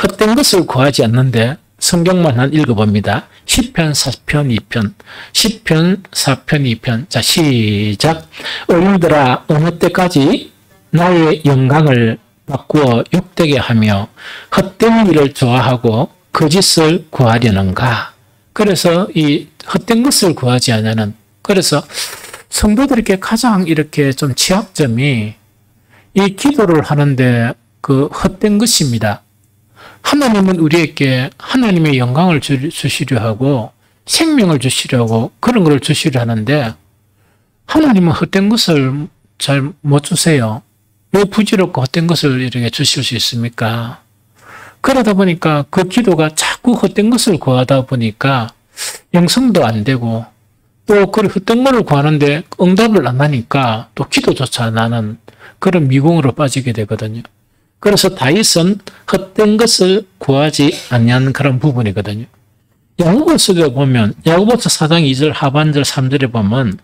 헛된 것을 구하지 않는데 성경만 한 읽어봅니다. 시편 4편 2편, 시편 4편 2편. 자, 시작. 의인들아, 어느 때까지 나의 영광을 바꾸어 욕되게 하며 헛된 일을 좋아하고 거짓을 구하려는가. 그래서 이 헛된 것을 구하지 않는, 그래서 성도들에게 가장 이렇게 좀 취약점이 이 기도를 하는데 그 헛된 것입니다. 하나님은 우리에게 하나님의 영광을 주시려 하고 생명을 주시려 하고 그런 걸 주시려 하는데 하나님은 헛된 것을 잘 못 주세요. 왜 부질없고 헛된 것을 이렇게 주실 수 있습니까? 그러다 보니까 그 기도가 자꾸 헛된 것을 구하다 보니까 영성도 안 되고 또 그 헛된 것을 구하는데 응답을 안 하니까 또 기도조차 안 하는 그런 미궁으로 빠지게 되거든요. 그래서 다윗은 헛된 것을 구하지 않는 그런 부분이거든요. 야고보서에 보면 야고보서 4장 2절 하반절 3절에 보면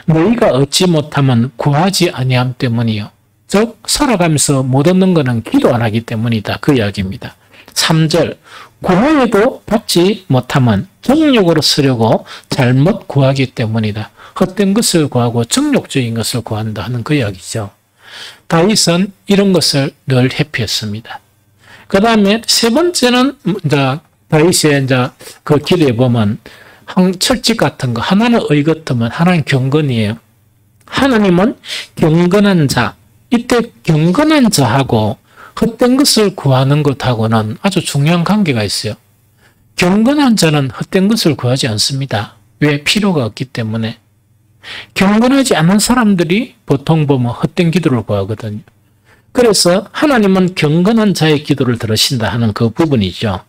너희가 얻지 못하면 구하지 아니함 때문이요. 즉 살아가면서 못 얻는 것은 기도 안 하기 때문이다. 그 이야기입니다. 3절 구하여도 받지 못하면 정욕으로 쓰려고 잘못 구하기 때문이다. 헛된 것을 구하고 정욕적인 것을 구한다 하는 그 이야기죠. 다윗은 이런 것을 늘 회피했습니다. 그 다음에 세 번째는 다윗의 이제 그 기도에 보면 철칙 같은 거 하나는 의거트면 하나는 경건이에요. 하나님은 경건한 자. 이때 경건한 자하고 헛된 것을 구하는 것하고는 아주 중요한 관계가 있어요. 경건한 자는 헛된 것을 구하지 않습니다. 왜? 필요가 없기 때문에. 경건하지 않은 사람들이 보통 보면 헛된 기도를 구하거든요. 그래서 하나님은 경건한 자의 기도를 들으신다 하는 그 부분이죠.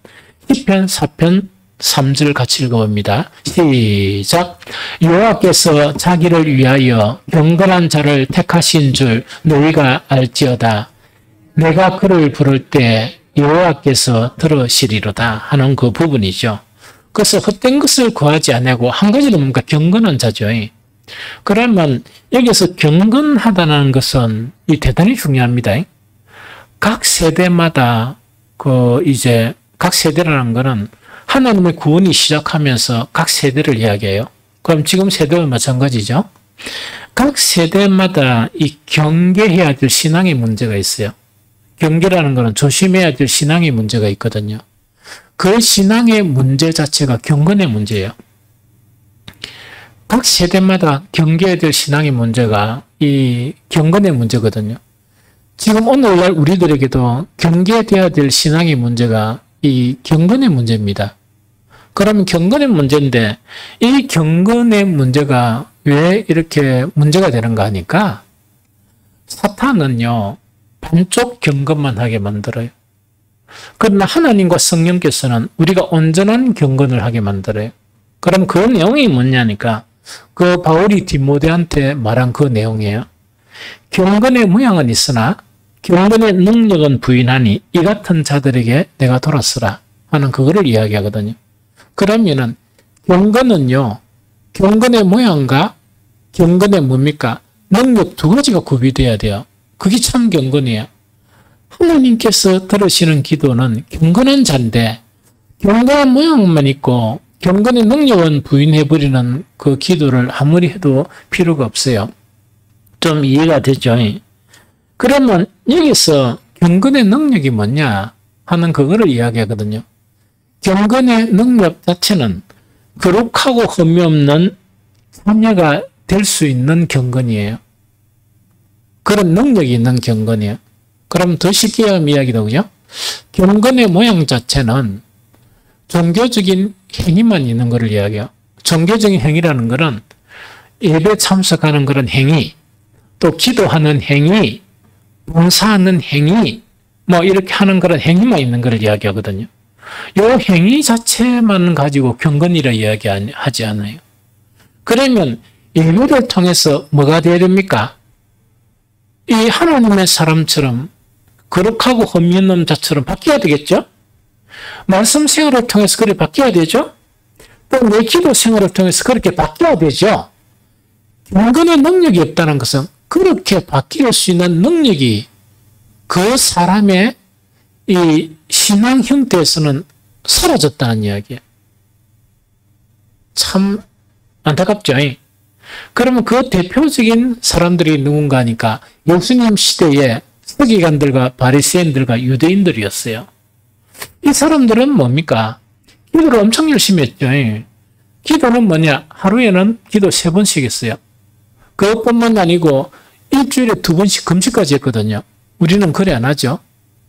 시편 4편 3절 같이 읽어봅니다. 시작. 여호와께서 자기를 위하여 경건한 자를 택하신 줄 너희가 알지어다. 내가 그를 부를 때 여호와께서 들으시리로다 하는 그 부분이죠. 그래서 헛된 것을 구하지 않고 한 가지는 뭔가 경건한 자죠. 그러면 여기서 경건하다는 것은 대단히 중요합니다. 각 세대마다 각 세대라는 것은 하나님의 구원이 시작하면서 각 세대를 이야기해요. 그럼 지금 세대와 마찬가지죠. 각 세대마다 이 경계해야 될 신앙의 문제가 있어요. 경계라는 것은 조심해야 될 신앙의 문제가 있거든요. 그 신앙의 문제 자체가 경건의 문제예요. 각 세대마다 경계해야 될 신앙의 문제가 이 경건의 문제거든요. 지금 오늘날 우리들에게도 경계돼야 될 신앙의 문제가 이 경건의 문제입니다. 그러면 경건의 문제인데 이 경건의 문제가 왜 이렇게 문제가 되는가 하니까 사탄은요 반쪽 경건만 하게 만들어요. 그러나 하나님과 성령께서는 우리가 온전한 경건을 하게 만들어요. 그럼 그 내용이 뭐냐니까 그 바울이 디모데한테 말한 그 내용이에요. 경건의 모양은 있으나 경건의 능력은 부인하니 이 같은 자들에게 내가 돌았으라 하는 그거를 이야기하거든요. 그러면은 경건은요, 경건의 모양과 경건의 뭡니까? 능력 두 가지가 구비돼야 돼요. 그게 참 경건이에요. 하나님께서 들으시는 기도는 경건한 자인데 경건한 모양만 있고 경건의 능력은 부인해버리는 그 기도를 아무리 해도 필요가 없어요. 좀 이해가 되죠? 그러면 여기서 경건의 능력이 뭐냐 하는 그거를 이야기하거든요. 경건의 능력 자체는 거룩하고 흠이 없는 자녀가 될 수 있는 경건이에요. 그런 능력이 있는 경건이에요. 그럼 더 쉽게 하면 이야기도 그죠? 경건의 모양 자체는 종교적인 행위만 있는 것을 이야기해요. 종교적인 행위라는 것은 예배 참석하는 그런 행위, 또 기도하는 행위, 봉사하는 행위, 이렇게 하는 그런 행위만 있는 것을 이야기하거든요. 이 행위 자체만 가지고 경건이라 이야기하지 않아요. 그러면 예배를 통해서 뭐가 되어야 됩니까? 이 하나님의 사람처럼 거룩하고 흠이 없는 자처럼 바뀌어야 되겠죠? 말씀 생활을 통해서 그렇게 바뀌어야 되죠? 또 내 기도 생활을 통해서 그렇게 바뀌어야 되죠? 경건의 능력이 없다는 것은 그렇게 바뀔 수 있는 능력이 그 사람의 이 신앙 형태에서는 사라졌다는 이야기예요. 참 안타깝죠? 그러면 그 대표적인 사람들이 누군가니까 예수님 시대에 서기관들과 바리새인들과 유대인들이었어요. 이 사람들은 뭡니까? 기도를 엄청 열심히 했죠. 기도는 뭐냐? 하루에는 기도 3번씩 했어요. 그것뿐만 아니고 일주일에 2번씩 금식까지 했거든요. 우리는 그래 안 하죠.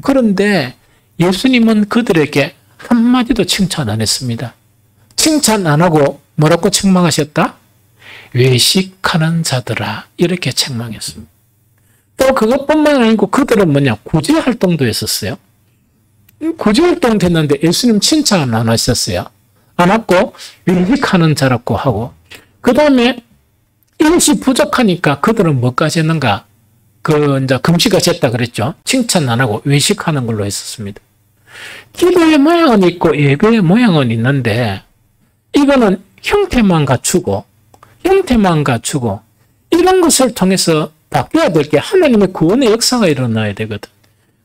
그런데 예수님은 그들에게 한마디도 칭찬 안 했습니다. 칭찬 안 하고 뭐라고 책망하셨다? 외식하는 자들아 이렇게 책망했습니다. 또 그것뿐만 아니고 그들은 뭐냐? 구제활동도 했었어요. 구제활동 됐는데 예수님 칭찬 안 하셨어요. 안 하고 외식하는 자라고 하고 그 다음에 이것이 부족하니까 그들은 뭐까지 했는가? 이제 금식까지 했다 그랬죠. 칭찬 안 하고 외식하는 걸로 했었습니다. 기도의 모양은 있고 예배의 모양은 있는데 이거는 형태만 갖추고 이런 것을 통해서 바뀌어야 될 게 하나님의 구원의 역사가 일어나야 되거든.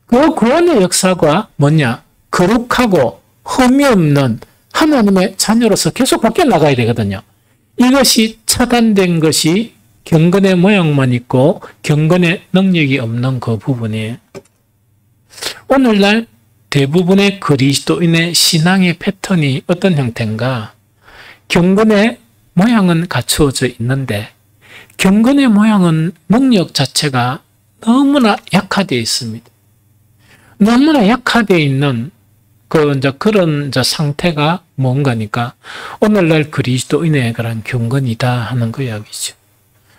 그 구원의 역사가 뭐냐? 거룩하고 흠이 없는 하나님의 자녀로서 계속 바뀌어 나가야 되거든요. 이것이 차단된 것이 경건의 모양만 있고 경건의 능력이 없는 그 부분이에요. 오늘날 대부분의 그리스도인의 신앙의 패턴이 어떤 형태인가? 경건의 모양은 갖추어져 있는데 경건의 모양은 능력 자체가 너무나 약화되어 있습니다. 너무나 약화되어 있는 그런 상태가 뭔가니까 오늘날 그리스도인의 그런 경건이다 하는 그 이야기죠.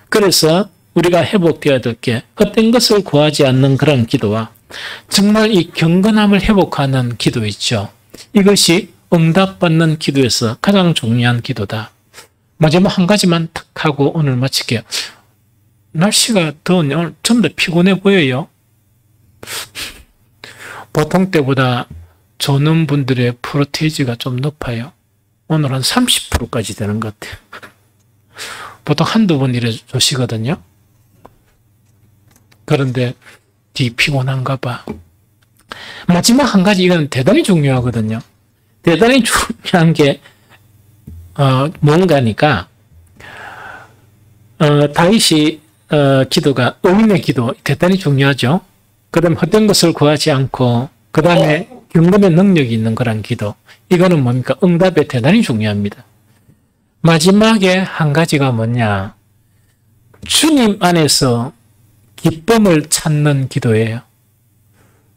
그래서 우리가 회복되어야 될 게 헛된 것을 구하지 않는 그런 기도와 정말 이 경건함을 회복하는 기도 있죠. 이것이 응답받는 기도에서 가장 중요한 기도다. 마지막 한 가지만 탁 하고 오늘 마칠게요. 날씨가 더우니 오늘 좀 더 피곤해 보여요. 보통 때보다 조는 분들의 프로테이지가 좀 높아요. 오늘 한 30%까지 되는 것 같아요. 보통 한두 번 이래 조시거든요. 그런데 피곤한가 봐. 마지막 한 가지 이건 대단히 중요하거든요. 대단히 중요한 게 뭔가니까 다윗이 기도가 의인의 기도 대단히 중요하죠. 그 다음에 헛된 것을 구하지 않고 그 다음에 경건의 능력이 있는 그런 기도. 이거는 뭡니까? 응답에 대단히 중요합니다. 마지막에 한 가지가 뭐냐? 주님 안에서 기쁨을 찾는 기도예요.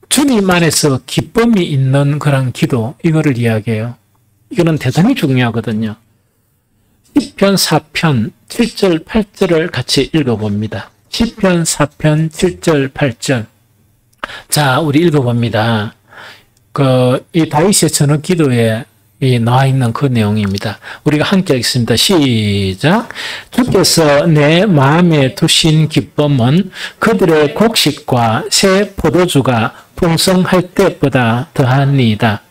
주님 안에서 기쁨이 있는 그런 기도, 이거를 이야기해요. 이거는 대단히 중요하거든요. 시편 4편 7절 8절을 같이 읽어봅니다. 시편 4편 7절 8절. 자, 우리 읽어봅니다. 이 다윗의 전후 기도에 나와 있는 그 내용입니다. 우리가 함께 읽습니다. 시작. 주께서 내 마음에 두신 기쁨은 그들의 곡식과 새 포도주가 풍성할 때보다 더하니이다.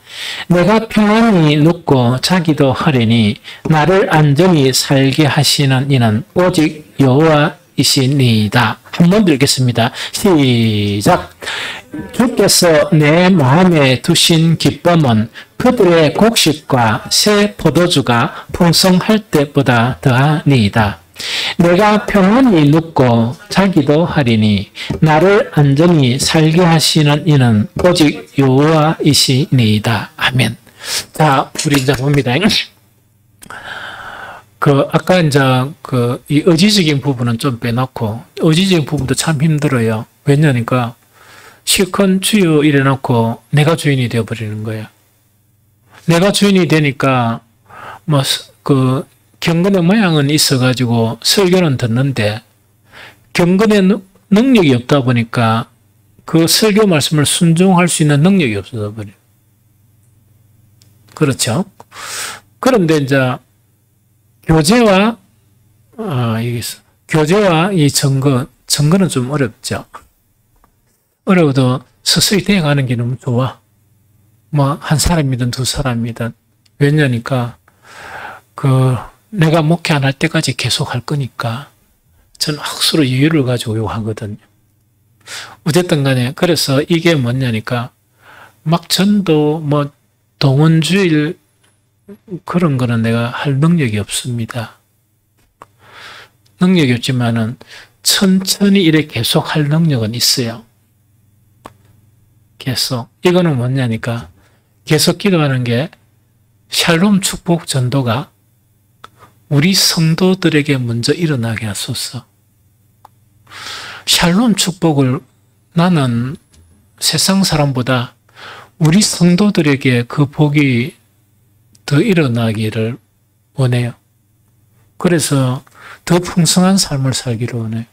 내가 평안히 눕고 자기도 하리니 나를 안전히 살게 하시는 이는 오직 여호와이시니이다. 한 번 더 읽겠습니다. 시작. 주께서 내 마음에 두신 기쁨은 그들의 곡식과 새 포도주가 풍성할 때보다 더하니이다. 내가 평안히 눕고 자기도 하리니 나를 안전히 살게 하시는 이는 오직 여호와이시니이다. 아멘. 자, 우리 이제 봅니다. 아까 이 의지적인 부분은 좀 빼놓고, 의지적인 부분도 참 힘들어요. 왜냐니까, 실컷 주여 이래놓고 내가 주인이 되어버리는 거예요. 내가 주인이 되니까, 경건의 모양은 있어가지고 설교는 듣는데, 경건의 능력이 없다 보니까 그 설교 말씀을 순종할 수 있는 능력이 없어져 버려요. 그렇죠? 그런데 이제, 교제와 이 증거는 좀 어렵죠. 어려워도 서서히 되어가는 게 너무 좋아. 한 사람이든 두 사람이든. 왜냐니까, 내가 목회 안 할 때까지 계속 할 거니까, 저는 확수로 여유를 가지고 이거 하거든요. 어쨌든 간에, 그래서 이게 뭐냐니까, 전도, 동원주일, 그런 거는 내가 할 능력이 없습니다. 능력이 없지만은 천천히 이렇게 계속 할 능력은 있어요. 계속. 이거는 뭐냐니까 계속 기도하는 게 샬롬 축복 전도가 우리 성도들에게 먼저 일어나게 하소서. 샬롬 축복을 나는 세상 사람보다 우리 성도들에게 그 복이 더 일어나기를 원해요. 그래서 더 풍성한 삶을 살기를 원해요.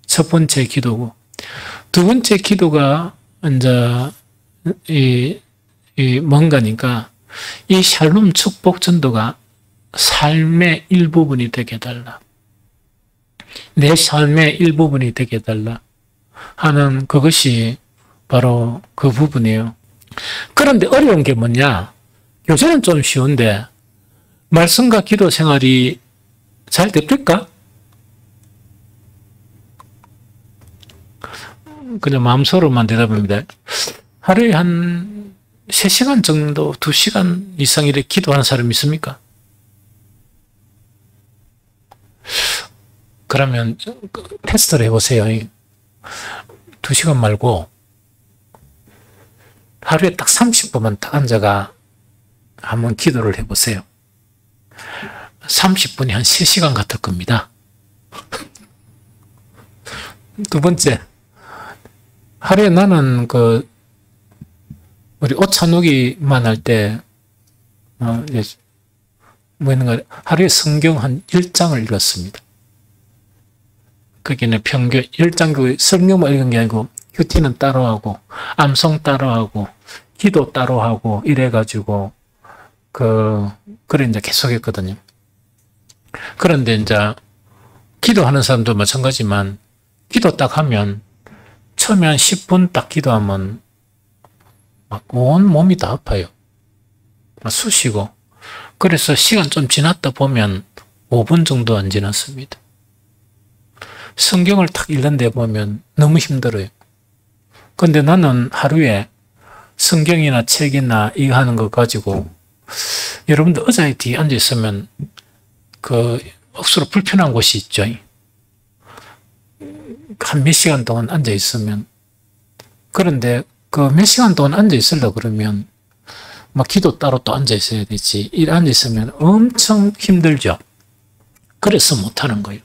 첫 번째 기도고. 두 번째 기도가 이제 뭔가니까 이 샬롬 축복 전도가 삶의 일부분이 되게 해달라. 내 삶의 일부분이 되게 해달라 하는 그것이 바로 그 부분이에요. 그런데 어려운 게 뭐냐? 요새는 좀 쉬운데 말씀과 기도 생활이 잘 됩니까? 그냥 마음속으로만 대답합니다. 하루에 한 3시간 정도, 2시간 이상 이렇게 기도하는 사람이 있습니까? 그러면 테스트를 해보세요. 2시간 말고 하루에 딱 30분만 딱 앉아가 한번 기도를 해보세요. 30분이 한 3시간 같을 겁니다. 두 번째, 하루에 나는 우리 오찬오기만 할 때, 하루에 성경 한 10장을 읽었습니다. 거기는 평균 10장 성경만 읽은 게 아니고 큐티는 따로 하고 암송 따로 하고 기도 따로 하고 이래가지고 그래 이제 계속 했거든요. 그런데 이제 기도하는 사람도 마찬가지지만 기도 딱 하면 처음에 한 10분 딱 기도하면 막 온 몸이 다 아파요. 쑤시고. 그래서 시간 좀 지났다 보면 5분 정도 안 지났습니다. 성경을 딱 읽는데 보면 너무 힘들어요. 근데 나는 하루에 성경이나 책이나 이거 하는 거 가지고 여러분들 의자에 뒤에 앉아 있으면 억수로 불편한 곳이 있죠. 한 몇 시간 동안 앉아 있으면. 그런데 몇 시간 동안 앉아 있으려고 그러면 막 기도 따로 또 앉아 있어야 되지. 이 앉아 있으면 엄청 힘들죠. 그래서 못 하는 거예요.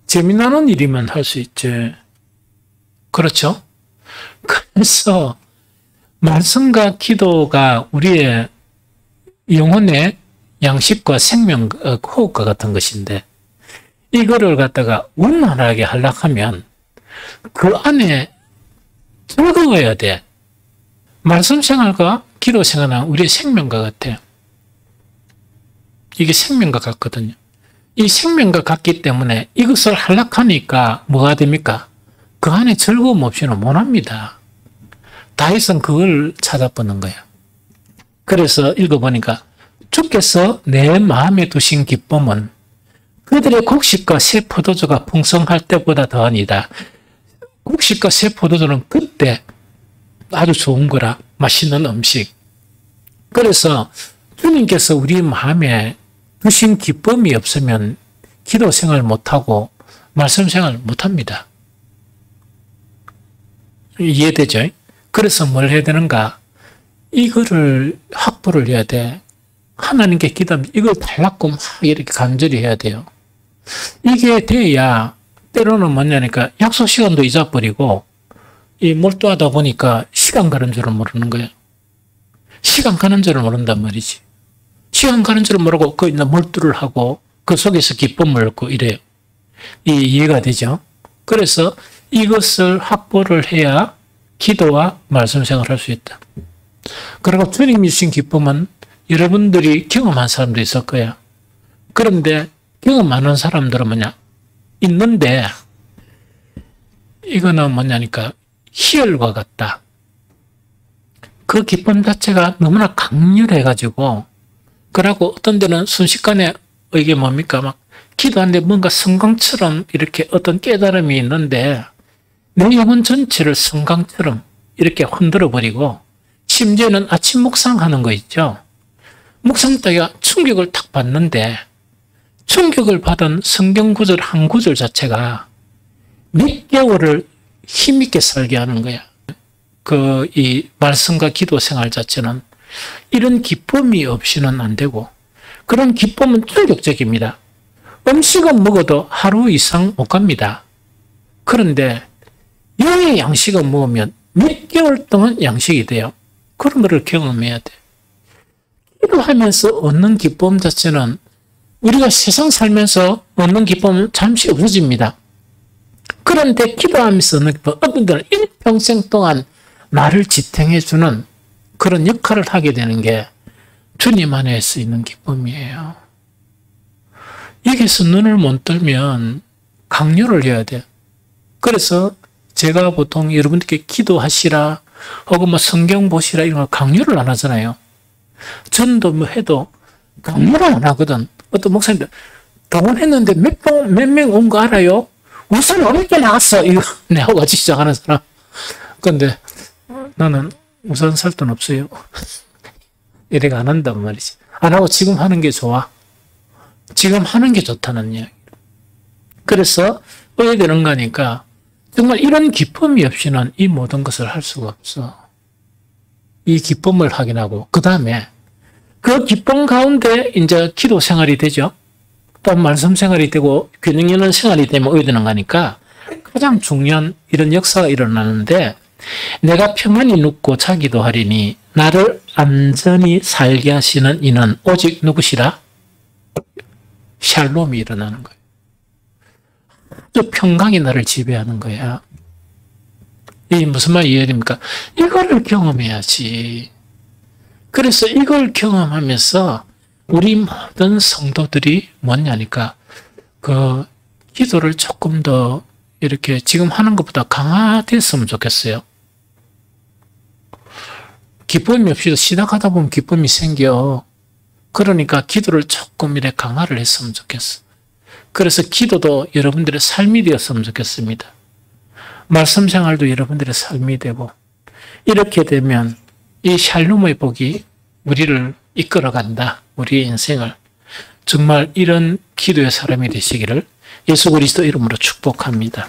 재미나는 일이면 할 수 있지. 그렇죠? 그래서 말씀과 기도가 우리의 영혼의 양식과 생명, 호흡과 같은 것인데 이거를 갖다가 원활하게 하려고 하면 그 안에 즐거워야 돼. 말씀 생활과 기도 생활은 우리의 생명과 같아요. 이게 생명과 같거든요. 이 생명과 같기 때문에 이것을 하려고 하니까 뭐가 됩니까? 그 안에 즐거움 없이는 못 합니다. 다윗은 그걸 찾아보는 거예요. 그래서 읽어보니까 주께서 내 마음에 두신 기쁨은 그들의 곡식과 새 포도주가 풍성할 때보다 더하니다. 곡식과 새 포도주는 그때 아주 좋은 거라, 맛있는 음식. 그래서 주님께서 우리 마음에 두신 기쁨이 없으면 기도 생활 못하고 말씀 생활 못합니다. 이해되죠? 그래서 뭘 해야 되는가? 이거를 확보를 해야 돼. 하나님께 기도하면 이걸 달라고 막 이렇게 간절히 해야 돼요. 이게 돼야 때로는 뭐냐니까 약속 시간도 잊어버리고 몰두하다 보니까 시간 가는 줄을 모르는 거예요. 시간 가는 줄을 모른단 말이지. 시간 가는 줄을 모르고 몰두를 하고 그 속에서 기쁨을 얻고 이래요. 이해가 되죠? 그래서 이것을 확보를 해야 기도와 말씀 생활을 할 수 있다. 그리고 주님이 주신 기쁨은 여러분들이 경험한 사람도 있을 거야. 그런데 경험 안 한 사람들은 있는데 이거는 뭐냐니까 희열과 같다. 그 기쁨 자체가 너무나 강렬해가지고 그러고 어떤 데는 순식간에 이게 뭡니까? 막 기도하는데 뭔가 성광처럼 이렇게 어떤 깨달음이 있는데 내 영혼 전체를 성광처럼 이렇게 흔들어 버리고 심지어는 아침 묵상하는 거 있죠. 묵상 때가 충격을 탁 받는데 충격을 받은 성경 구절 한 구절 자체가 몇 개월을 힘있게 살게 하는 거야. 이 말씀과 기도 생활 자체는 이런 기쁨이 없이는 안 되고 그런 기쁨은 충격적입니다. 음식은 먹어도 하루 이상 못 갑니다. 그런데 영의 양식을 먹으면 몇 개월 동안 양식이 돼요. 그런 거를 경험해야 돼. 기도하면서 얻는 기쁨 자체는 우리가 세상 살면서 얻는 기쁨은 잠시 없어집니다. 그런데 기도하면서 얻는 기쁨, 어떤 때는 일평생 동안 나를 지탱해주는 그런 역할을 하게 되는 게 주님 안에서 있는 기쁨이에요. 여기서 눈을 못 뜨면 강요를 해야 돼. 그래서 제가 보통 여러분들께 기도하시라 혹은 성경 보시라 이런 걸 강요를 안 하잖아요. 전도 해도 강요를 안 하거든. 어떤 목사님들 동원했는데 몇 명 온 거 알아요? 우선 어렵게 나왔어. 이거 내가 같이 시작하는 사람. 그런데 나는 우선 살 돈 없어요. 이래가 안 한단 말이지. 안 하고 지금 하는 게 좋아. 지금 하는 게 좋다는 이야기. 그래서 왜 되는 거니까 정말 이런 기쁨이 없이는 이 모든 것을 할 수가 없어. 이 기쁨을 확인하고 그 다음에 그 기쁨 가운데 이제 기도 생활이 되죠. 또 말씀 생활이 되고 균형 있는 생활이 되면 얻어는 거니까 가장 중요한 이런 역사가 일어나는데 내가 평안히 눕고 자기도 하리니 나를 안전히 살게 하시는 이는 오직 누구시라? 샬롬이 일어나는 거예요. 아주 평강이 나를 지배하는 거야. 이 무슨 말 이해됩니까? 이거를 경험해야지. 그래서 이걸 경험하면서 우리 모든 성도들이 뭐냐니까 그 기도를 조금 더 이렇게 지금 하는 것보다 강화됐으면 좋겠어요. 기쁨이 없이도 시작하다 보면 기쁨이 생겨. 그러니까 기도를 조금 이렇게 강화를 했으면 좋겠어. 그래서 기도도 여러분들의 삶이 되었으면 좋겠습니다. 말씀 생활도 여러분들의 삶이 되고 이렇게 되면 이 샬롬의 복이 우리를 이끌어간다. 우리의 인생을. 정말 이런 기도의 사람이 되시기를 예수 그리스도 이름으로 축복합니다.